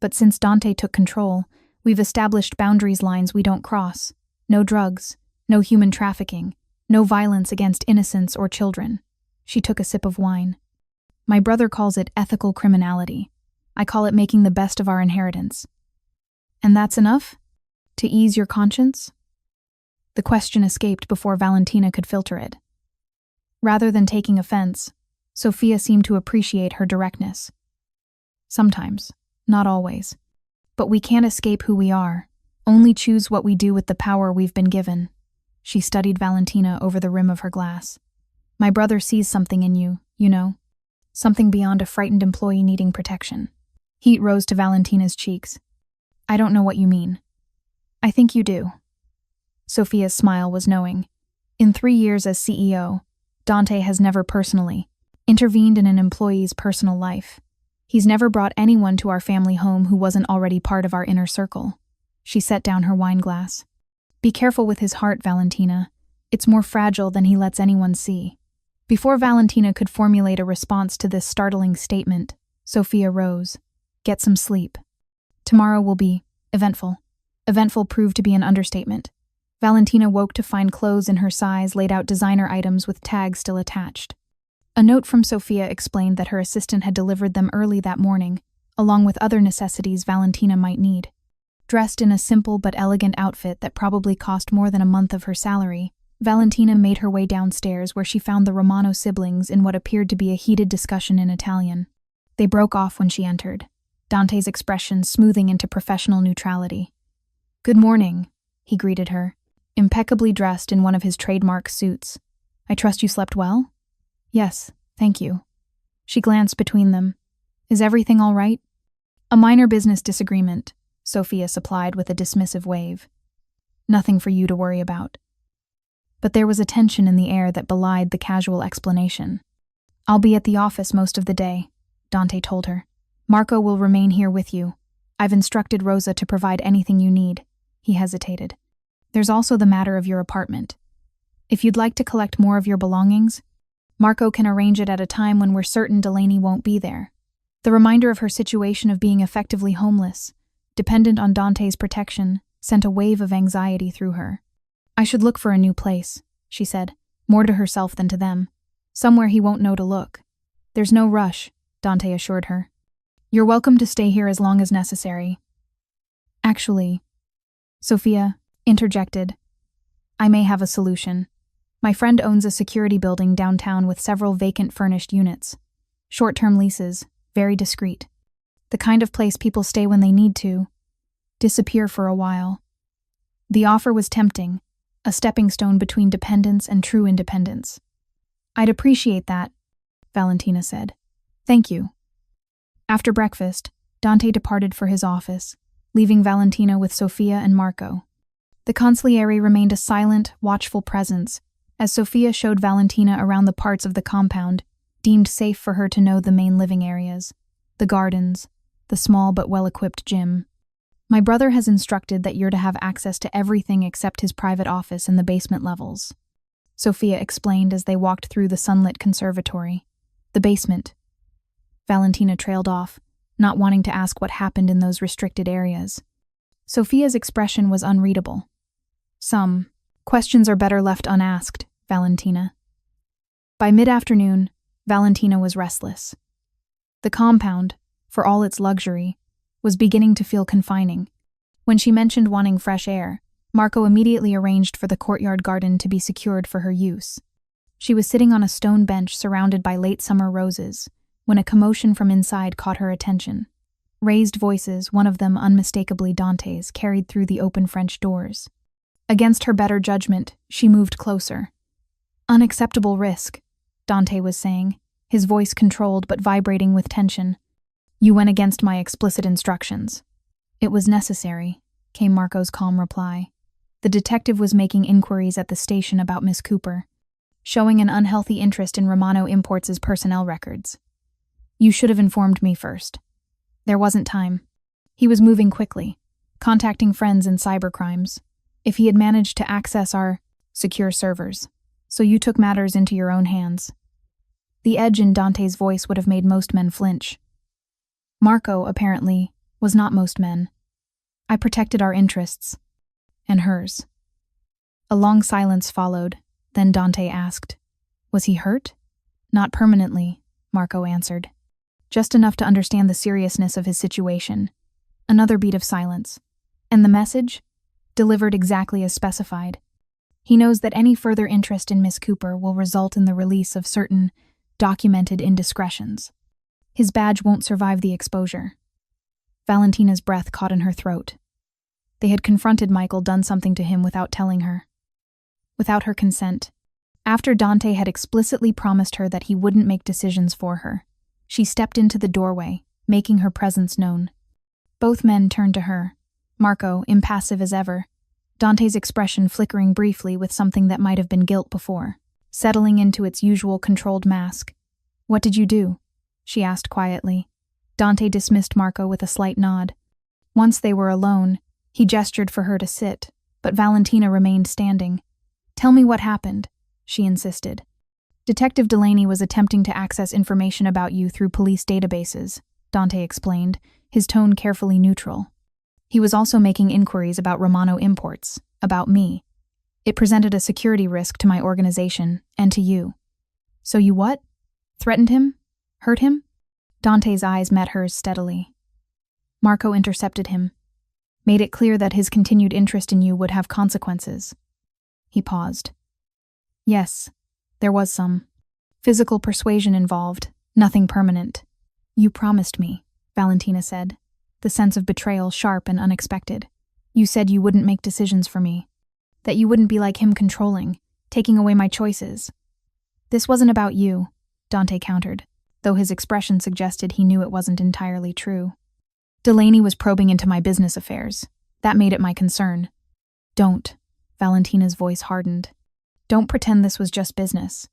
But since Dante took control, we've established boundaries lines we don't cross. No drugs, no human trafficking, no violence against innocents or children. She took a sip of wine. My brother calls it ethical criminality. I call it making the best of our inheritance. And that's enough? To ease your conscience? The question escaped before Valentina could filter it. Rather than taking offense, Sophia seemed to appreciate her directness. Sometimes, not always. But we can't escape who we are, only choose what we do with the power we've been given. She studied Valentina over the rim of her glass. My brother sees something in you, you know. Something beyond a frightened employee needing protection. Heat rose to Valentina's cheeks. I don't know what you mean. I think you do. Sophia's smile was knowing. In 3 years as CEO, Dante has never personally intervened in an employee's personal life. He's never brought anyone to our family home who wasn't already part of our inner circle. She set down her wine glass. Be careful with his heart, Valentina. It's more fragile than he lets anyone see. Before Valentina could formulate a response to this startling statement, Sophia rose. Get some sleep. Tomorrow will be eventful. Eventful proved to be an understatement. Valentina woke to find clothes in her size laid out designer items with tags still attached. A note from Sophia explained that her assistant had delivered them early that morning, along with other necessities Valentina might need. Dressed in a simple but elegant outfit that probably cost more than a month of her salary, Valentina made her way downstairs where she found the Romano siblings in what appeared to be a heated discussion in Italian. They broke off when she entered, Dante's expression smoothing into professional neutrality. Good morning, he greeted her, impeccably dressed in one of his trademark suits. I trust you slept well? Yes, thank you. She glanced between them. Is everything all right? A minor business disagreement, Sophia supplied with a dismissive wave. Nothing for you to worry about. But there was a tension in the air that belied the casual explanation. I'll be at the office most of the day, Dante told her. Marco will remain here with you. I've instructed Rosa to provide anything you need. He hesitated. There's also the matter of your apartment. If you'd like to collect more of your belongings, Marco can arrange it at a time when we're certain Delaney won't be there. The reminder of her situation of being effectively homeless, dependent on Dante's protection, sent a wave of anxiety through her. I should look for a new place, she said, more to herself than to them. Somewhere he won't know to look. There's no rush, Dante assured her. You're welcome to stay here as long as necessary. Actually, Sophia interjected, I may have a solution. My friend owns a security building downtown with several vacant furnished units. Short-term leases, very discreet. The kind of place people stay when they need to. Disappear for a while. The offer was tempting, a stepping stone between dependence and true independence. I'd appreciate that, Valentina said. Thank you. After breakfast, Dante departed for his office, leaving Valentina with Sophia and Marco. The consigliere remained a silent, watchful presence, as Sophia showed Valentina around the parts of the compound, deemed safe for her to know the main living areas, the gardens, the small but well-equipped gym. My brother has instructed that you're to have access to everything except his private office in the basement levels, Sophia explained as they walked through the sunlit conservatory. The basement. Valentina trailed off, not wanting to ask what happened in those restricted areas. Sophia's expression was unreadable. Some questions are better left unasked, Valentina. By mid-afternoon, Valentina was restless. The compound, for all its luxury, was beginning to feel confining. When she mentioned wanting fresh air, Marco immediately arranged for the courtyard garden to be secured for her use. She was sitting on a stone bench surrounded by late summer roses, when a commotion from inside caught her attention. Raised voices, one of them unmistakably Dante's, carried through the open French doors. Against her better judgment, she moved closer. Unacceptable risk, Dante was saying, his voice controlled but vibrating with tension. You went against my explicit instructions. It was necessary, came Marco's calm reply. The detective was making inquiries at the station about Miss Cooper, showing an unhealthy interest in Romano Imports' personnel records. You should have informed me first. There wasn't time. He was moving quickly, contacting friends in cybercrimes. If he had managed to access our secure servers. So you took matters into your own hands. The edge in Dante's voice would have made most men flinch. Marco, apparently, was not most men. I protected our interests. And hers. A long silence followed, then Dante asked, "Was he hurt?" "Not permanently," Marco answered. "Just enough to understand the seriousness of his situation." Another beat of silence. "And the message?" "Delivered exactly as specified. He knows that any further interest in Miss Cooper will result in the release of certain documented indiscretions. His badge won't survive the exposure." Valentina's breath caught in her throat. They had confronted Michael, done something to him without telling her. Without her consent. After Dante had explicitly promised her that he wouldn't make decisions for her. She stepped into the doorway, making her presence known. Both men turned to her, Marco impassive as ever, Dante's expression flickering briefly with something that might have been guilt before, settling into its usual controlled mask. "What did you do?" she asked quietly. Dante dismissed Marco with a slight nod. Once they were alone, he gestured for her to sit, but Valentina remained standing. "Tell me what happened," she insisted. "Detective Delaney was attempting to access information about you through police databases," Dante explained, his tone carefully neutral. "He was also making inquiries about Romano imports, about me. It presented a security risk to my organization and to you." "So you what? Threatened him? Hurt him?" Dante's eyes met hers steadily. Marco intercepted him. "Made it clear that his continued interest in you would have consequences." He paused. "Yes, there was some physical persuasion involved, nothing permanent." "You promised me," Valentina said, the sense of betrayal sharp and unexpected. "You said you wouldn't make decisions for me, that you wouldn't be like him controlling, taking away my choices." "This wasn't about you," Dante countered, though his expression suggested he knew it wasn't entirely true. "Delaney was probing into my business affairs. That made it my concern." "Don't," Valentina's voice hardened. "Don't pretend this was just business.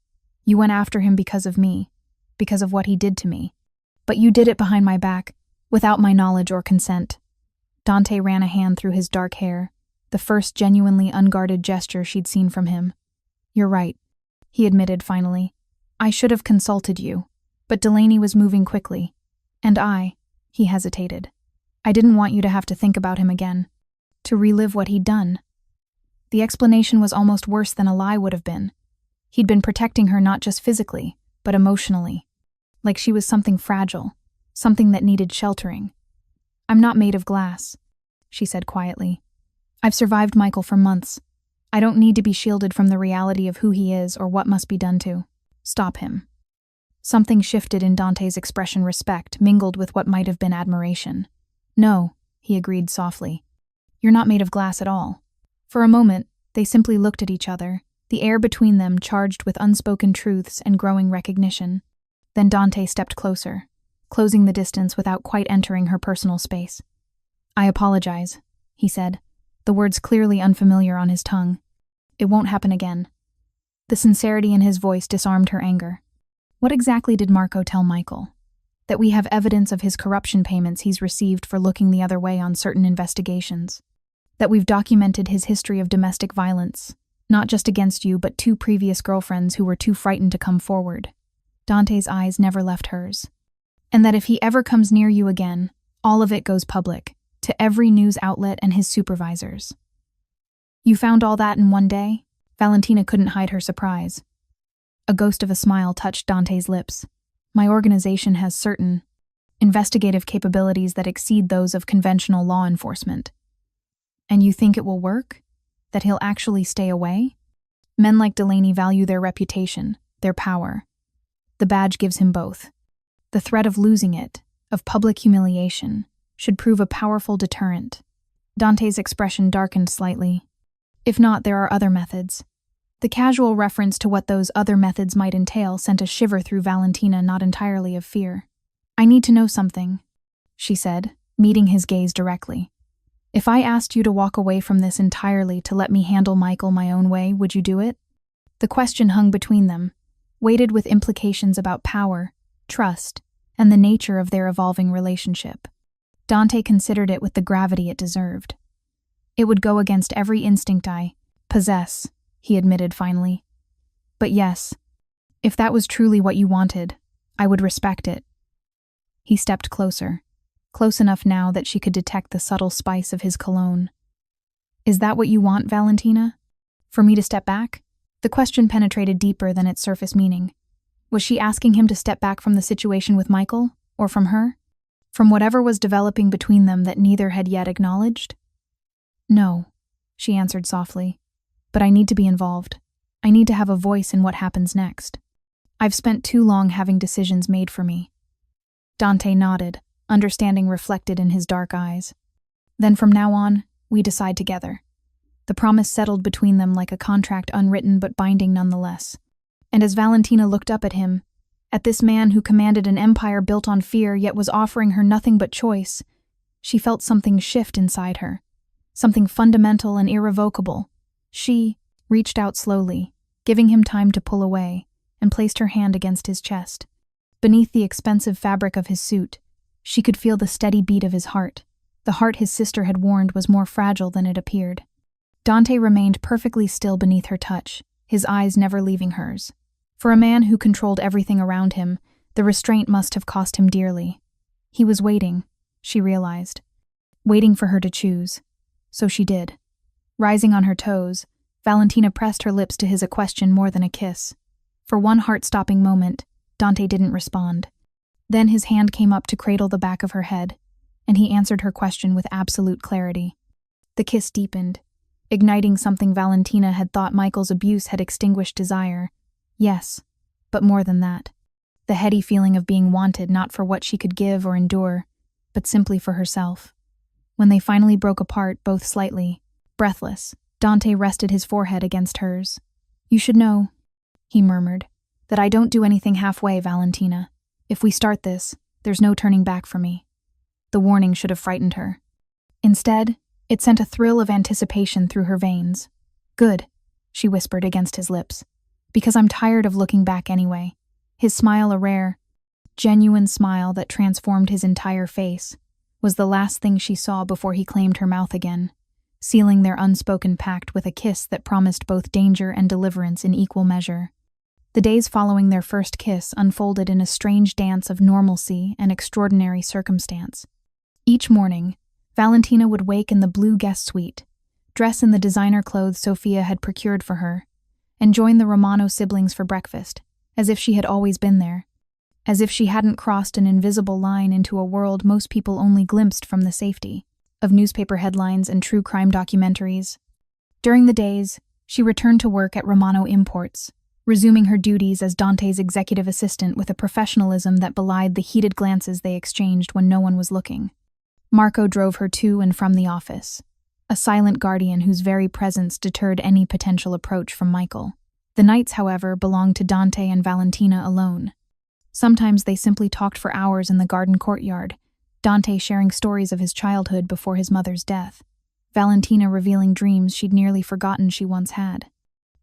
You went after him because of me, because of what he did to me. But you did it behind my back, without my knowledge or consent." Dante ran a hand through his dark hair, the first genuinely unguarded gesture she'd seen from him. "You're right," he admitted finally. "I should have consulted you, but Delaney was moving quickly. And he hesitated. "I didn't want you to have to think about him again, to relive what he'd done." The explanation was almost worse than a lie would have been. He'd been protecting her not just physically, but emotionally. Like she was something fragile, something that needed sheltering. "I'm not made of glass," she said quietly. "I've survived Michael for months. I don't need to be shielded from the reality of who he is or what must be done to stop him." Something shifted in Dante's expression, respect mingled with what might have been admiration. "No," he agreed softly. "You're not made of glass at all." For a moment, they simply looked at each other, the air between them charged with unspoken truths and growing recognition. Then Dante stepped closer, closing the distance without quite entering her personal space. "I apologize," he said, the words clearly unfamiliar on his tongue. "It won't happen again." The sincerity in his voice disarmed her anger. What exactly did Marco tell Michael? That we have evidence of his corruption payments he's received for looking the other way on certain investigations. That we've documented his history of domestic violence, not just against you, but 2 previous girlfriends who were too frightened to come forward. Dante's eyes never left hers. "And that if he ever comes near you again, all of it goes public, to every news outlet and his supervisors." "You found all that in one day?" Valentina couldn't hide her surprise. A ghost of a smile touched Dante's lips. "My organization has certain investigative capabilities that exceed those of conventional law enforcement." "And you think it will work? That he'll actually stay away?" "Men like Delaney value their reputation, their power. The badge gives him both. The threat of losing it, of public humiliation, should prove a powerful deterrent." Dante's expression darkened slightly. "If not, there are other methods." The casual reference to what those other methods might entail sent a shiver through Valentina, not entirely of fear. "I need to know something," she said, meeting his gaze directly. "If I asked you to walk away from this entirely to let me handle Michael my own way, would you do it?" The question hung between them, weighted with implications about power, trust, and the nature of their evolving relationship. Dante considered it with the gravity it deserved. "It would go against every instinct I possess," he admitted finally. But yes, if that was truly what you wanted, I would respect it. He stepped closer, close enough now that she could detect the subtle spice of his cologne. Is that what you want, Valentina? For me to step back? The question penetrated deeper than its surface meaning. Was she asking him to step back from the situation with Michael, or from her? From whatever was developing between them that neither had yet acknowledged? No, she answered softly. But I need to be involved. I need to have a voice in what happens next. I've spent too long having decisions made for me. Dante nodded, understanding reflected in his dark eyes. Then from now on, we decide together. The promise settled between them like a contract unwritten but binding nonetheless. And as Valentina looked up at him, at this man who commanded an empire built on fear yet was offering her nothing but choice, she felt something shift inside her. Something fundamental and irrevocable. She reached out slowly, giving him time to pull away, and placed her hand against his chest. Beneath the expensive fabric of his suit, she could feel the steady beat of his heart. The heart his sister had warned was more fragile than it appeared. Dante remained perfectly still beneath her touch, his eyes never leaving hers. For a man who controlled everything around him, the restraint must have cost him dearly. He was waiting, she realized. Waiting for her to choose. So she did. Rising on her toes, Valentina pressed her lips to his a question more than a kiss. For one heart-stopping moment, Dante didn't respond. Then his hand came up to cradle the back of her head, and he answered her question with absolute clarity. The kiss deepened, igniting something Valentina had thought Michael's abuse had extinguished desire. Yes, but more than that. The heady feeling of being wanted not for what she could give or endure, but simply for herself. When they finally broke apart, both slightly, breathless, Dante rested his forehead against hers. You should know, he murmured, that I don't do anything halfway, Valentina. If we start this, there's no turning back for me. The warning should have frightened her. Instead, it sent a thrill of anticipation through her veins. Good, she whispered against his lips, because I'm tired of looking back anyway. His smile, a rare, genuine smile that transformed his entire face, was the last thing she saw before he claimed her mouth again, sealing their unspoken pact with a kiss that promised both danger and deliverance in equal measure. The days following their first kiss unfolded in a strange dance of normalcy and extraordinary circumstance. Each morning, Valentina would wake in the blue guest suite, dress in the designer clothes Sophia had procured for her, and join the Romano siblings for breakfast, as if she had always been there, as if she hadn't crossed an invisible line into a world most people only glimpsed from the safety of newspaper headlines and true crime documentaries. During the days, she returned to work at Romano Imports, resuming her duties as Dante's executive assistant with a professionalism that belied the heated glances they exchanged when no one was looking. Marco drove her to and from the office, a silent guardian whose very presence deterred any potential approach from Michael. The nights, however, belonged to Dante and Valentina alone. Sometimes they simply talked for hours in the garden courtyard, Dante sharing stories of his childhood before his mother's death, Valentina revealing dreams she'd nearly forgotten she once had.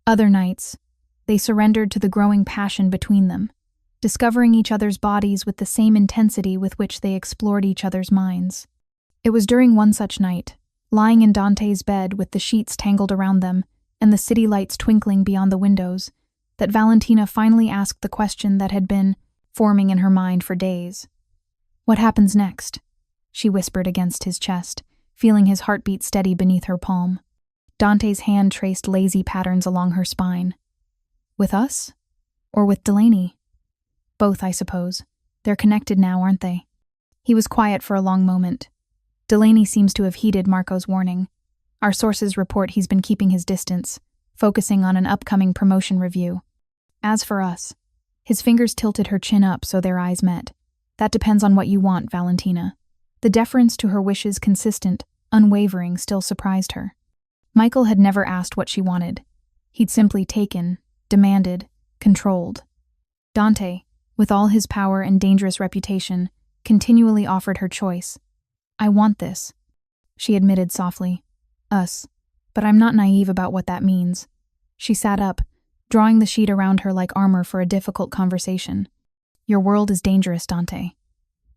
Other nights, they surrendered to the growing passion between them, discovering each other's bodies with the same intensity with which they explored each other's minds. It was during one such night, lying in Dante's bed with the sheets tangled around them and the city lights twinkling beyond the windows, that Valentina finally asked the question that had been forming in her mind for days. What happens next? She whispered against his chest, feeling his heartbeat steady beneath her palm. Dante's hand traced lazy patterns along her spine. With us? Or with Delaney? Both, I suppose. They're connected now, aren't they? He was quiet for a long moment. Delaney seems to have heeded Marco's warning. Our sources report he's been keeping his distance, focusing on an upcoming promotion review. As for us, his fingers tilted her chin up so their eyes met. That depends on what you want, Valentina. The deference to her wishes, consistent, unwavering, still surprised her. Michael had never asked what she wanted. He'd simply taken, demanded, controlled. Dante, with all his power and dangerous reputation, continually offered her choice. I want this, she admitted softly. Us. But I'm not naive about what that means. She sat up, drawing the sheet around her like armor for a difficult conversation. Your world is dangerous, Dante.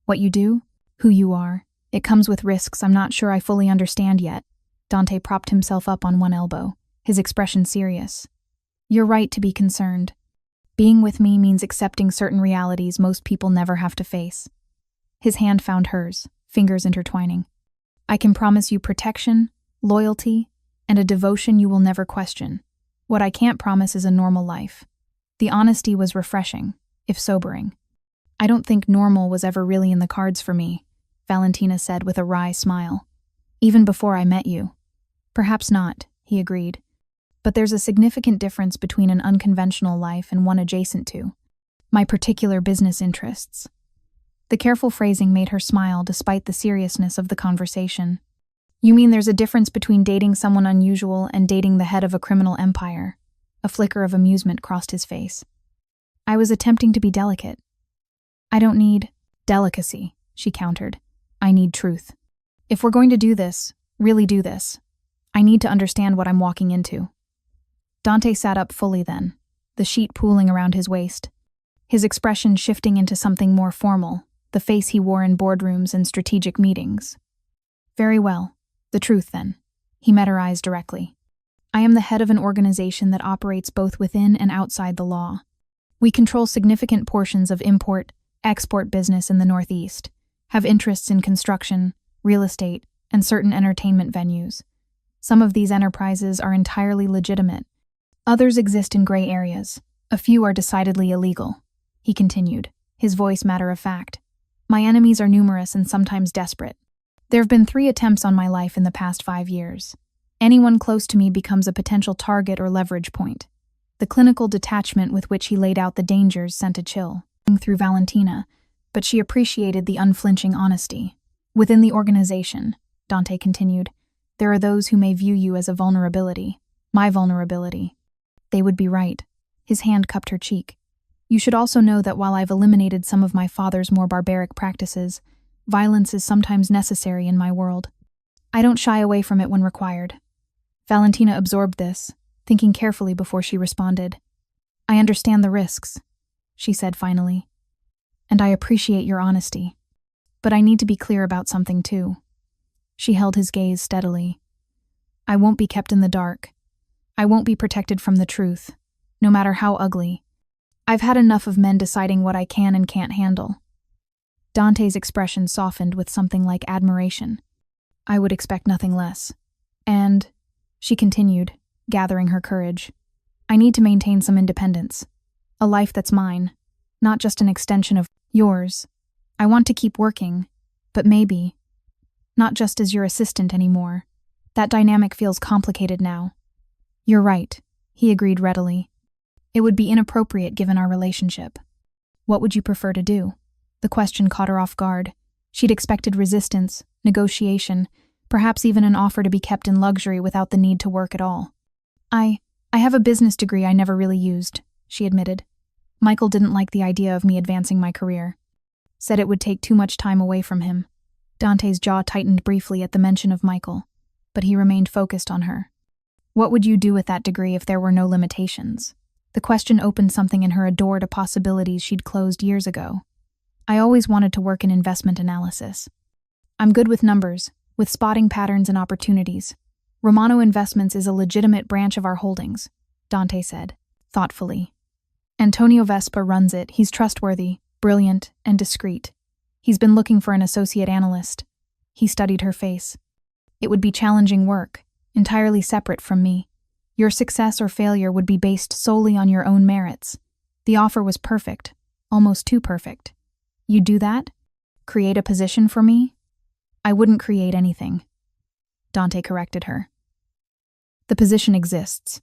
What you do, who you are, it comes with risks I'm not sure I fully understand yet. Dante propped himself up on one elbow, his expression serious. "You're right to be concerned. Being with me means accepting certain realities most people never have to face." His hand found hers, fingers intertwining. "I can promise you protection, loyalty, and a devotion you will never question. What I can't promise is a normal life." The honesty was refreshing, if sobering. "I don't think normal was ever really in the cards for me," Valentina said with a wry smile. "Even before I met you." "Perhaps not," he agreed. "But there's a significant difference between an unconventional life and one adjacent to my particular business interests." The careful phrasing made her smile despite the seriousness of the conversation. "You mean there's a difference between dating someone unusual and dating the head of a criminal empire?" A flicker of amusement crossed his face. "I was attempting to be delicate." "I don't need delicacy," she countered. "I need truth. If we're going to do this, really do this, I need to understand what I'm walking into." Dante sat up fully then, the sheet pooling around his waist, his expression shifting into something more formal, the face he wore in boardrooms and strategic meetings. "Very well. The truth, then." He met her eyes directly. "I am the head of an organization that operates both within and outside the law. We control significant portions of import-export business in the Northeast, have interests in construction, real estate, and certain entertainment venues. Some of these enterprises are entirely legitimate. Others exist in gray areas. A few are decidedly illegal," he continued, his voice matter-of-fact. "My enemies are numerous and sometimes desperate. There have been 3 attempts on my life in the past 5 years. Anyone close to me becomes a potential target or leverage point." The clinical detachment with which he laid out the dangers sent a chill through Valentina, but she appreciated the unflinching honesty. "Within the organization," Dante continued, "there are those who may view you as a vulnerability. My vulnerability." They would be right. His hand cupped her cheek. "You should also know that while I've eliminated some of my father's more barbaric practices, violence is sometimes necessary in my world. I don't shy away from it when required." Valentina absorbed this, thinking carefully before she responded. "I understand the risks," she said finally, "and I appreciate your honesty. But I need to be clear about something too." She held his gaze steadily. "I won't be kept in the dark. I won't be protected from the truth, no matter how ugly. I've had enough of men deciding what I can and can't handle." Dante's expression softened with something like admiration. "I would expect nothing less. And," she continued, gathering her courage, "I need to maintain some independence. A life that's mine, not just an extension of yours. I want to keep working, but maybe not just as your assistant anymore. That dynamic feels complicated now." "You're right," he agreed readily. "It would be inappropriate given our relationship. What would you prefer to do?" The question caught her off guard. She'd expected resistance, negotiation, perhaps even an offer to be kept in luxury without the need to work at all. I have a business degree I never really used," she admitted. "Michael didn't like the idea of me advancing my career. Said it would take too much time away from him." Dante's jaw tightened briefly at the mention of Michael, but he remained focused on her. "What would you do with that degree if there were no limitations?" The question opened something in her a door to possibilities she'd closed years ago. "I always wanted to work in investment analysis. I'm good with numbers, with spotting patterns and opportunities. Romano Investments is a legitimate branch of our holdings," Dante said, thoughtfully. "Antonio Vespa runs it. He's trustworthy, brilliant, and discreet. He's been looking for an associate analyst." He studied her face. "It would be challenging work, entirely separate from me. Your success or failure would be based solely on your own merits. The offer was perfect, almost too perfect. You'd do that? Create a position for me?" "I wouldn't create anything," Dante corrected her. "The position exists.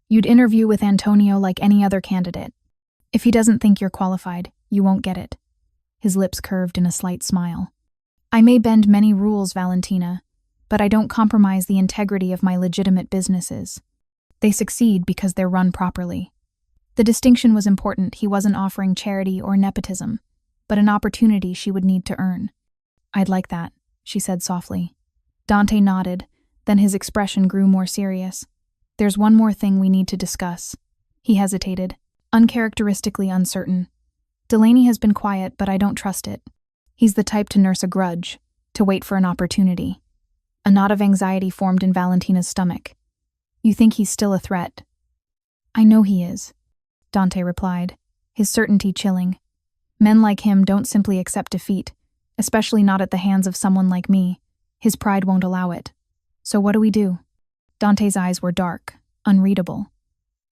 You'd interview with Antonio like any other candidate. If he doesn't think you're qualified, you won't get it." His lips curved in a slight smile. "I may bend many rules, Valentina, but I don't compromise the integrity of my legitimate businesses. They succeed because they're run properly." The distinction was important. He wasn't offering charity or nepotism, but an opportunity she would need to earn. "I'd like that," she said softly. Dante nodded, then his expression grew more serious. "There's one more thing we need to discuss." He hesitated, uncharacteristically uncertain. "Delaney has been quiet, but I don't trust it. He's the type to nurse a grudge, to wait for an opportunity." A knot of anxiety formed in Valentina's stomach. You think he's still a threat? I know he is, Dante replied, his certainty chilling. Men like him don't simply accept defeat, especially not at the hands of someone like me. His pride won't allow it. So what do we do? Dante's eyes were dark, unreadable.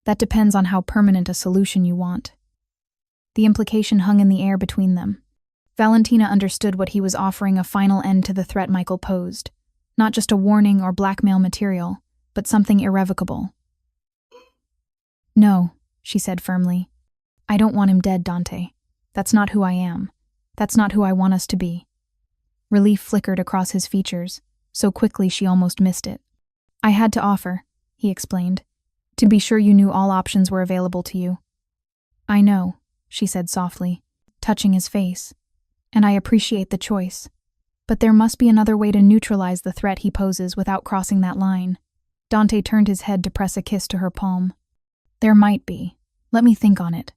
That depends on how permanent a solution you want. The implication hung in the air between them. Valentina understood what he was offering: a final end to the threat Michael posed. Not just a warning or blackmail material, but something irrevocable. No, she said firmly. I don't want him dead, Dante. That's not who I am. That's not who I want us to be. Relief flickered across his features, so quickly she almost missed it. I had to offer, he explained, to be sure you knew all options were available to you. I know, she said softly, touching his face, and I appreciate the choice. But there must be another way to neutralize the threat he poses without crossing that line. Dante turned his head to press a kiss to her palm. There might be. Let me think on it.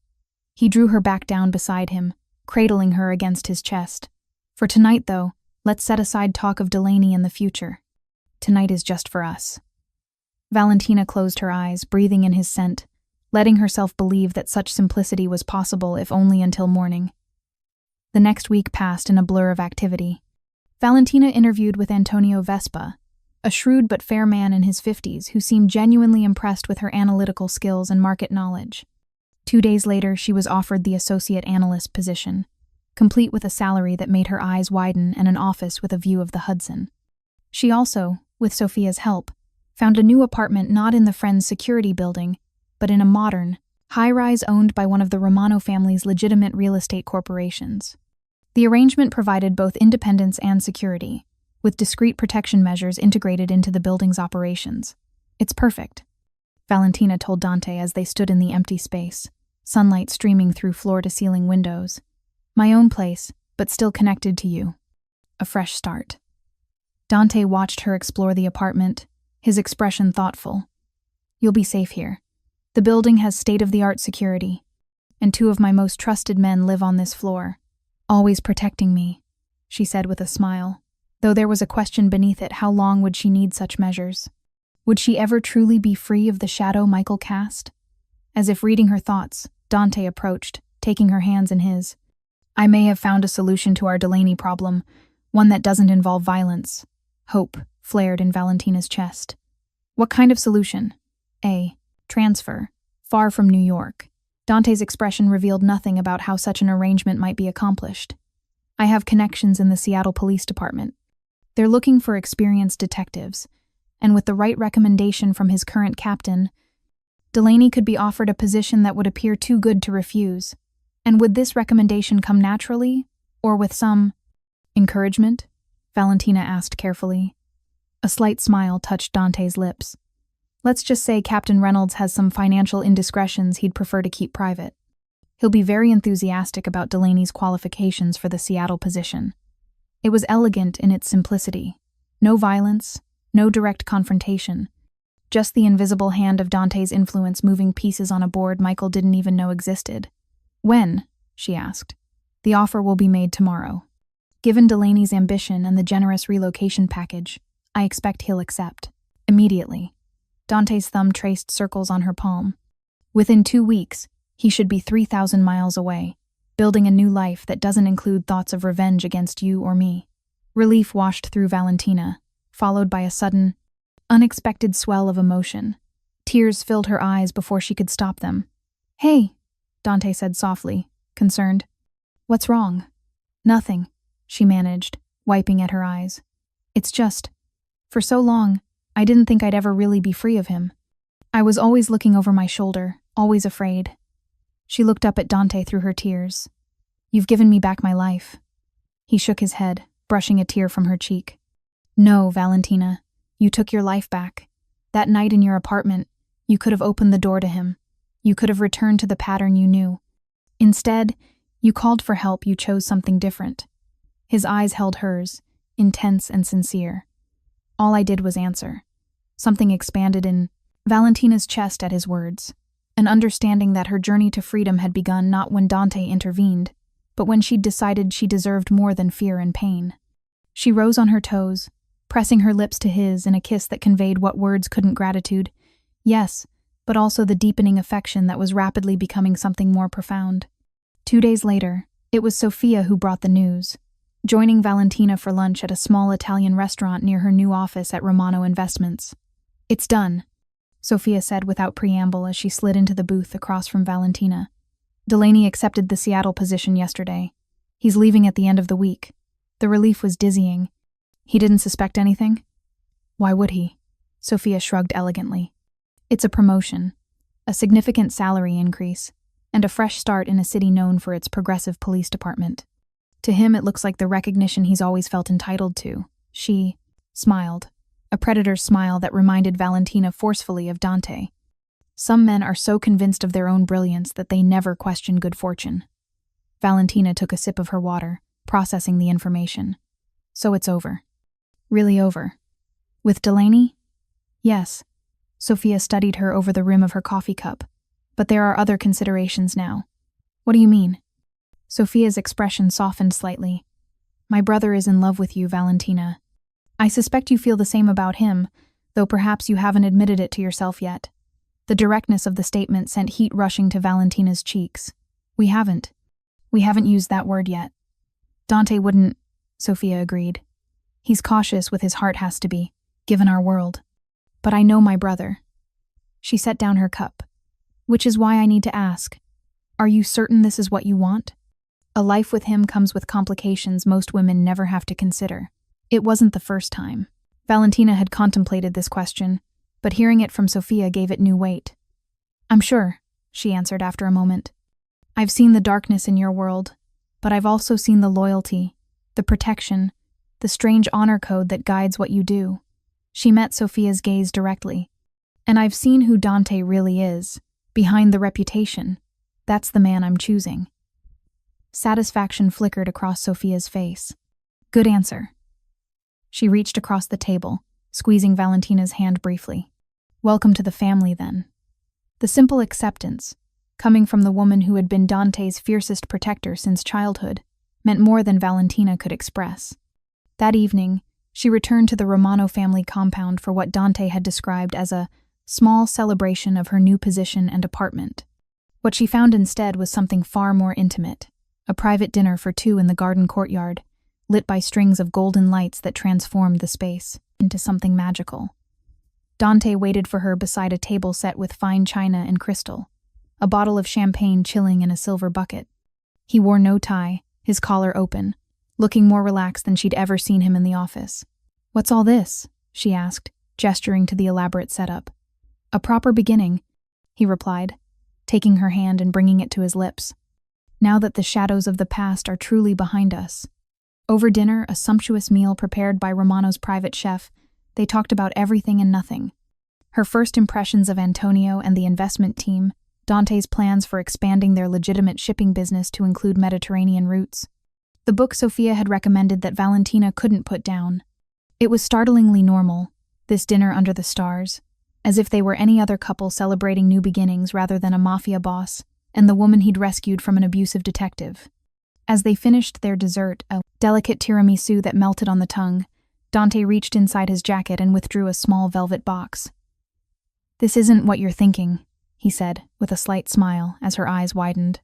He drew her back down beside him, cradling her against his chest. For tonight, though, let's set aside talk of Delaney in the future. Tonight is just for us. Valentina closed her eyes, breathing in his scent, letting herself believe that such simplicity was possible, if only until morning. The next week passed in a blur of activity. Valentina interviewed with Antonio Vespa, a shrewd but fair man in his 50s who seemed genuinely impressed with her analytical skills and market knowledge. 2 days later, she was offered the associate analyst position, complete with a salary that made her eyes widen and an office with a view of the Hudson. She also, with Sophia's help, found a new apartment not in the Friends Security building, but in a modern, high-rise owned by one of the Romano family's legitimate real estate corporations. The arrangement provided both independence and security, with discreet protection measures integrated into the building's operations. It's perfect, Valentina told Dante as they stood in the empty space, sunlight streaming through floor-to-ceiling windows. My own place, but still connected to you. A fresh start. Dante watched her explore the apartment, his expression thoughtful. You'll be safe here. The building has state-of-the-art security, and 2 of my most trusted men live on this floor, always protecting me, she said with a smile, though there was a question beneath it: how long would she need such measures? Would she ever truly be free of the shadow Michael cast? As if reading her thoughts, Dante approached, taking her hands in his. I may have found a solution to our Delaney problem, one that doesn't involve violence. Hope flared in Valentina's chest. What kind of solution? Transfer. Far from New York. Dante's expression revealed nothing about how such an arrangement might be accomplished. I have connections in the Seattle Police Department. They're looking for experienced detectives, and with the right recommendation from his current captain, Delaney could be offered a position that would appear too good to refuse. And would this recommendation come naturally, or with some encouragement? Valentina asked carefully. A slight smile touched Dante's lips. Let's just say Captain Reynolds has some financial indiscretions he'd prefer to keep private. He'll be very enthusiastic about Delaney's qualifications for the Seattle position. It was elegant in its simplicity. No violence, no direct confrontation. Just the invisible hand of Dante's influence moving pieces on a board Michael didn't even know existed. When? She asked. The offer will be made tomorrow. Given Delaney's ambition and the generous relocation package, I expect he'll accept. Immediately. Dante's thumb traced circles on her palm. Within 2 weeks, he should be 3,000 miles away, building a new life that doesn't include thoughts of revenge against you or me. Relief washed through Valentina, followed by a sudden, unexpected swell of emotion. Tears filled her eyes before she could stop them. Hey, Dante said softly, concerned. What's wrong? Nothing, she managed, wiping at her eyes. It's just, for so long, I didn't think I'd ever really be free of him. I was always looking over my shoulder, always afraid. She looked up at Dante through her tears. You've given me back my life. He shook his head, brushing a tear from her cheek. No, Valentina, you took your life back. That night in your apartment, you could have opened the door to him. You could have returned to the pattern you knew. Instead, you called for help. You chose something different. His eyes held hers, intense and sincere. All I did was answer. Something expanded in Valentina's chest at his words, an understanding that her journey to freedom had begun not when Dante intervened, but when she'd decided she deserved more than fear and pain. She rose on her toes, pressing her lips to his in a kiss that conveyed what words couldn't: gratitude, Yes, but also the deepening affection that was rapidly becoming something more profound. 2 days later, it was Sophia who brought the news, joining Valentina for lunch at a small Italian restaurant near her new office at Romano Investments. "It's done," Sophia said without preamble as she slid into the booth across from Valentina. "Delaney accepted the Seattle position yesterday. He's leaving at the end of the week." The relief was dizzying. "He didn't suspect anything?" "Why would he?" Sophia shrugged elegantly. "It's a promotion, a significant salary increase, and a fresh start in a city known for its progressive police department. To him, it looks like the recognition he's always felt entitled to." She smiled, a predator's smile that reminded Valentina forcefully of Dante. Some men are so convinced of their own brilliance that they never question good fortune. Valentina took a sip of her water, processing the information. "So it's over." "Really over?" "With Delaney?" "Yes." Sophia studied her over the rim of her coffee cup. "But there are other considerations now." "What do you mean?" Sophia's expression softened slightly. "My brother is in love with you, Valentina. I suspect you feel the same about him, though perhaps you haven't admitted it to yourself yet." The directness of the statement sent heat rushing to Valentina's cheeks. We haven't used that word yet." "Dante wouldn't," Sophia agreed. "He's cautious with his heart has to be, given our world. But I know my brother." She set down her cup. "Which is why I need to ask, are you certain this is what you want? A life with him comes with complications most women never have to consider." It wasn't the first time. Valentina had contemplated this question, but hearing it from Sophia gave it new weight. "I'm sure," she answered after a moment. "I've seen the darkness in your world, but I've also seen the loyalty, the protection, the strange honor code that guides what you do." She met Sophia's gaze directly. "And I've seen who Dante really is, behind the reputation. That's the man I'm choosing." Satisfaction flickered across Sophia's face. "Good answer." She reached across the table, squeezing Valentina's hand briefly. "Welcome to the family, then." The simple acceptance, coming from the woman who had been Dante's fiercest protector since childhood, meant more than Valentina could express. That evening, she returned to the Romano family compound for what Dante had described as a small celebration of her new position and apartment. What she found instead was something far more intimate, a private dinner for two in the garden courtyard, lit by strings of golden lights that transformed the space into something magical. Dante waited for her beside a table set with fine china and crystal, a bottle of champagne chilling in a silver bucket. He wore no tie, his collar open, looking more relaxed than she'd ever seen him in the office. "What's all this?" she asked, gesturing to the elaborate setup. "A proper beginning," he replied, taking her hand and bringing it to his lips. "Now that the shadows of the past are truly behind us." Over dinner, a sumptuous meal prepared by Romano's private chef, they talked about everything and nothing. Her first impressions of Antonio and the investment team, Dante's plans for expanding their legitimate shipping business to include Mediterranean routes. The book Sophia had recommended that Valentina couldn't put down. It was startlingly normal, this dinner under the stars, as if they were any other couple celebrating new beginnings rather than a mafia boss and the woman he'd rescued from an abusive detective. As they finished their dessert, a delicate tiramisu that melted on the tongue, Dante reached inside his jacket and withdrew a small velvet box. "This isn't what you're thinking," he said, with a slight smile as her eyes widened.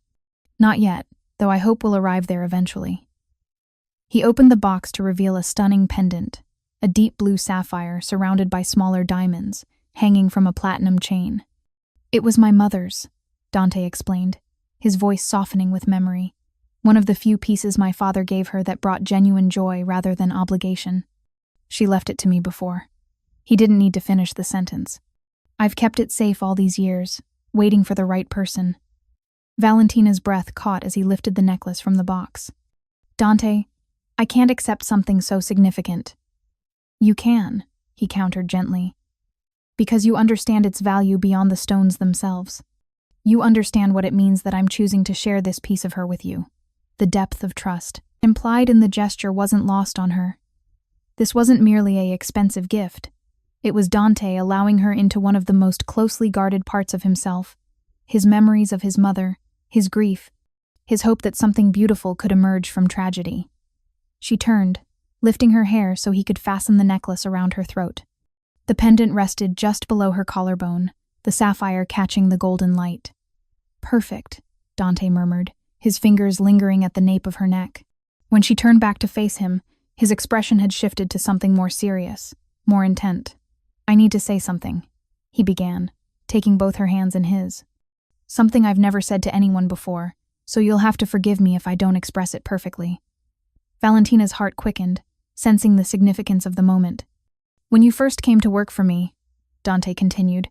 "Not yet, though I hope we'll arrive there eventually." He opened the box to reveal a stunning pendant, a deep blue sapphire surrounded by smaller diamonds, hanging from a platinum chain. "It was my mother's," Dante explained, his voice softening with memory. "One of the few pieces my father gave her that brought genuine joy rather than obligation. She left it to me before." He didn't need to finish the sentence. "I've kept it safe all these years, waiting for the right person." Valentina's breath caught as he lifted the necklace from the box. "Dante, I can't accept something so significant." "You can," he countered gently, "because you understand its value beyond the stones themselves. You understand what it means that I'm choosing to share this piece of her with you. The depth of trust implied in the gesture wasn't lost on her. This wasn't merely an expensive gift. It was Dante allowing her into one of the most closely guarded parts of himself, his memories of his mother, his grief, his hope that something beautiful could emerge from tragedy. She turned, lifting her hair so he could fasten the necklace around her throat. The pendant rested just below her collarbone, the sapphire catching the golden light. "Perfect," Dante murmured, his fingers lingering at the nape of her neck. When she turned back to face him, his expression had shifted to something more serious, more intent. "I need to say something," he began, taking both her hands in his. "Something I've never said to anyone before, so you'll have to forgive me if I don't express it perfectly." Valentina's heart quickened, sensing the significance of the moment. "When you first came to work for me," Dante continued,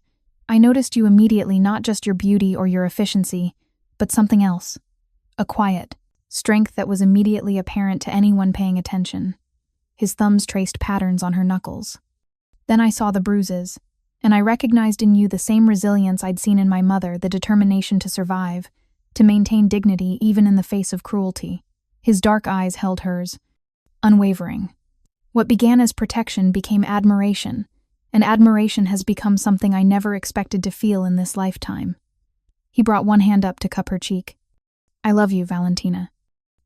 "I noticed you immediately, not just your beauty or your efficiency, but something else. A quiet strength that was immediately apparent to anyone paying attention." His thumbs traced patterns on her knuckles. "Then I saw the bruises, and I recognized in you the same resilience I'd seen in my mother, the determination to survive, to maintain dignity even in the face of cruelty." His dark eyes held hers, unwavering. "What began as protection became admiration, and admiration has become something I never expected to feel in this lifetime." He brought one hand up to cup her cheek. "I love you, Valentina.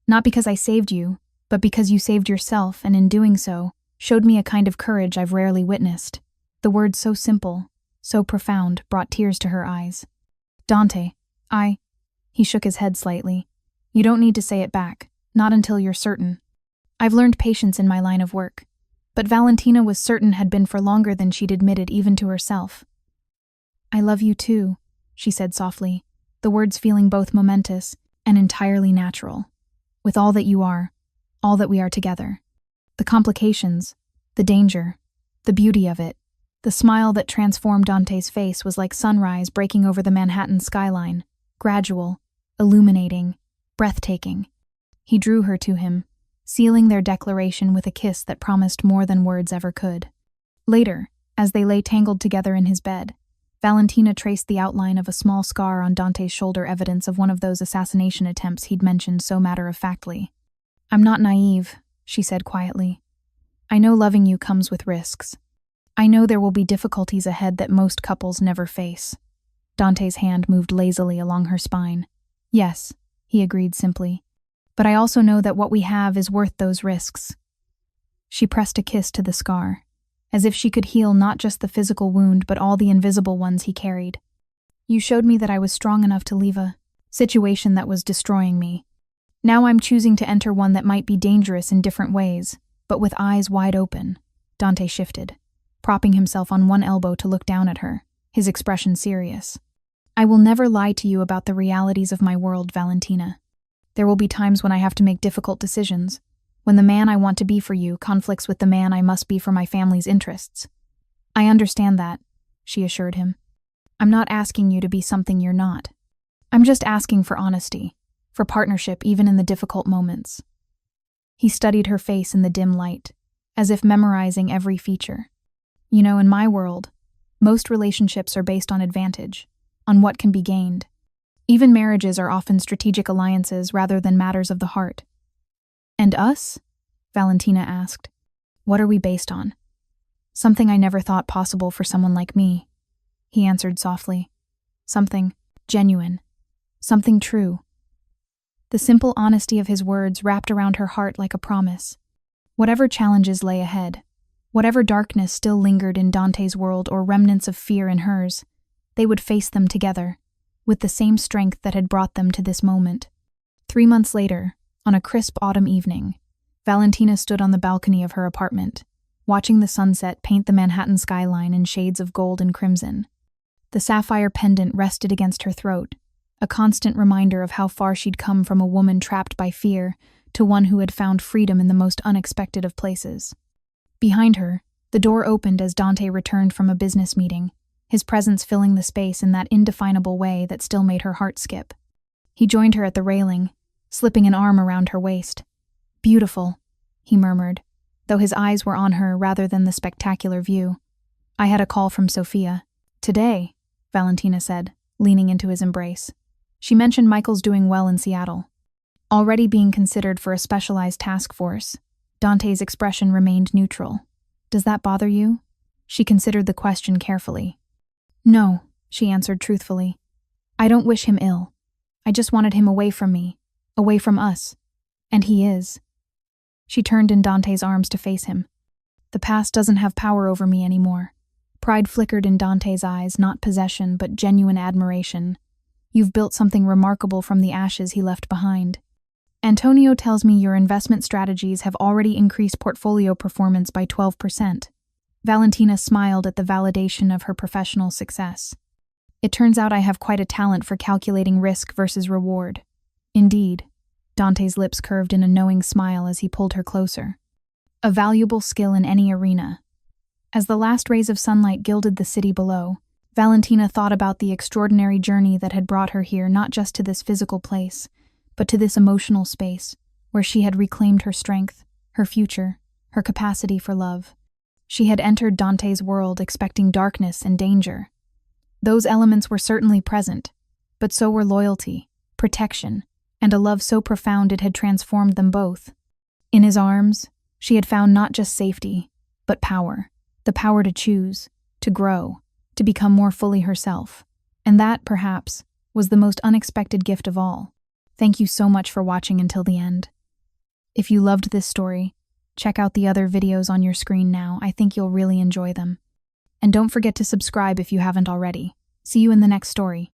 Not because I saved you, but because you saved yourself, and in doing so, showed me a kind of courage I've rarely witnessed." The words, so simple, so profound, brought tears to her eyes. "Dante, He shook his head slightly. "You don't need to say it back, not until you're certain. I've learned patience in my line of work." But Valentina was certain had been for longer than she'd admitted even to herself. "I love you too," she said softly, the words feeling both momentous and entirely natural. "With all that you are, all that we are together. The complications, the danger, the beauty of it." The smile that transformed Dante's face was like sunrise breaking over the Manhattan skyline, gradual, illuminating, breathtaking. He drew her to him, sealing their declaration with a kiss that promised more than words ever could. Later, as they lay tangled together in his bed, Valentina traced the outline of a small scar on Dante's shoulder, evidence of one of those assassination attempts he'd mentioned so matter-of-factly. "I'm not naive," she said quietly. "I know loving you comes with risks. I know there will be difficulties ahead that most couples never face." Dante's hand moved lazily along her spine. "Yes," he agreed simply. "But I also know that what we have is worth those risks." She pressed a kiss to the scar, as if she could heal not just the physical wound but all the invisible ones he carried. "You showed me that I was strong enough to leave a situation that was destroying me. Now I'm choosing to enter one that might be dangerous in different ways, but with eyes wide open." Dante shifted, propping himself on one elbow to look down at her, his expression serious. "I will never lie to you about the realities of my world, Valentina. There will be times when I have to make difficult decisions, when the man I want to be for you conflicts with the man I must be for my family's interests. I understand that," she assured him. "I'm not asking you to be something you're not. I'm just asking for honesty, for partnership even in the difficult moments." He studied her face in the dim light, as if memorizing every feature. "You know, in my world, most relationships are based on advantage, on what can be gained. Even marriages are often strategic alliances rather than matters of the heart." "And us?" Valentina asked. "What are we based on?" "Something I never thought possible for someone like me," he answered softly. "Something genuine, something true." The simple honesty of his words wrapped around her heart like a promise. Whatever challenges lay ahead, whatever darkness still lingered in Dante's world or remnants of fear in hers, they would face them together, with the same strength that had brought them to this moment. 3 months later, on a crisp autumn evening, Valentina stood on the balcony of her apartment, watching the sunset paint the Manhattan skyline in shades of gold and crimson. The sapphire pendant rested against her throat, a constant reminder of how far she'd come from a woman trapped by fear to one who had found freedom in the most unexpected of places. Behind her, the door opened as Dante returned from a business meeting, his presence filling the space in that indefinable way that still made her heart skip. He joined her at the railing, slipping an arm around her waist. "Beautiful," he murmured, though his eyes were on her rather than the spectacular view. "I had a call from Sophia." "Today," Valentina said, leaning into his embrace. She mentioned Michael's doing well in Seattle, already being considered for a specialized task force. Dante's expression remained neutral. "Does that bother you?" She considered the question carefully. "No," she answered truthfully. "I don't wish him ill. I just wanted him away from me, away from us. And he is." She turned in Dante's arms to face him. "The past doesn't have power over me anymore. Pride flickered in Dante's eyes, not possession, but genuine admiration. You've built something remarkable from the ashes he left behind. Antonio tells me your investment strategies have already increased portfolio performance by 12%. Valentina smiled at the validation of her professional success. It turns out I have quite a talent for calculating risk versus reward. Indeed. Dante's lips curved in a knowing smile as he pulled her closer. A valuable skill in any arena. As the last rays of sunlight gilded the city below, Valentina thought about the extraordinary journey that had brought her here, not just to this physical place, but to this emotional space, where she had reclaimed her strength, her future, her capacity for love. She had entered Dante's world expecting darkness and danger. Those elements were certainly present, but so were loyalty, protection, and a love so profound it had transformed them both. In his arms, she had found not just safety, but power. The power to choose, to grow, to become more fully herself. And that, perhaps, was the most unexpected gift of all. Thank you so much for watching until the end. If you loved this story, check out the other videos on your screen now. I think you'll really enjoy them. And don't forget to subscribe if you haven't already. See you in the next story.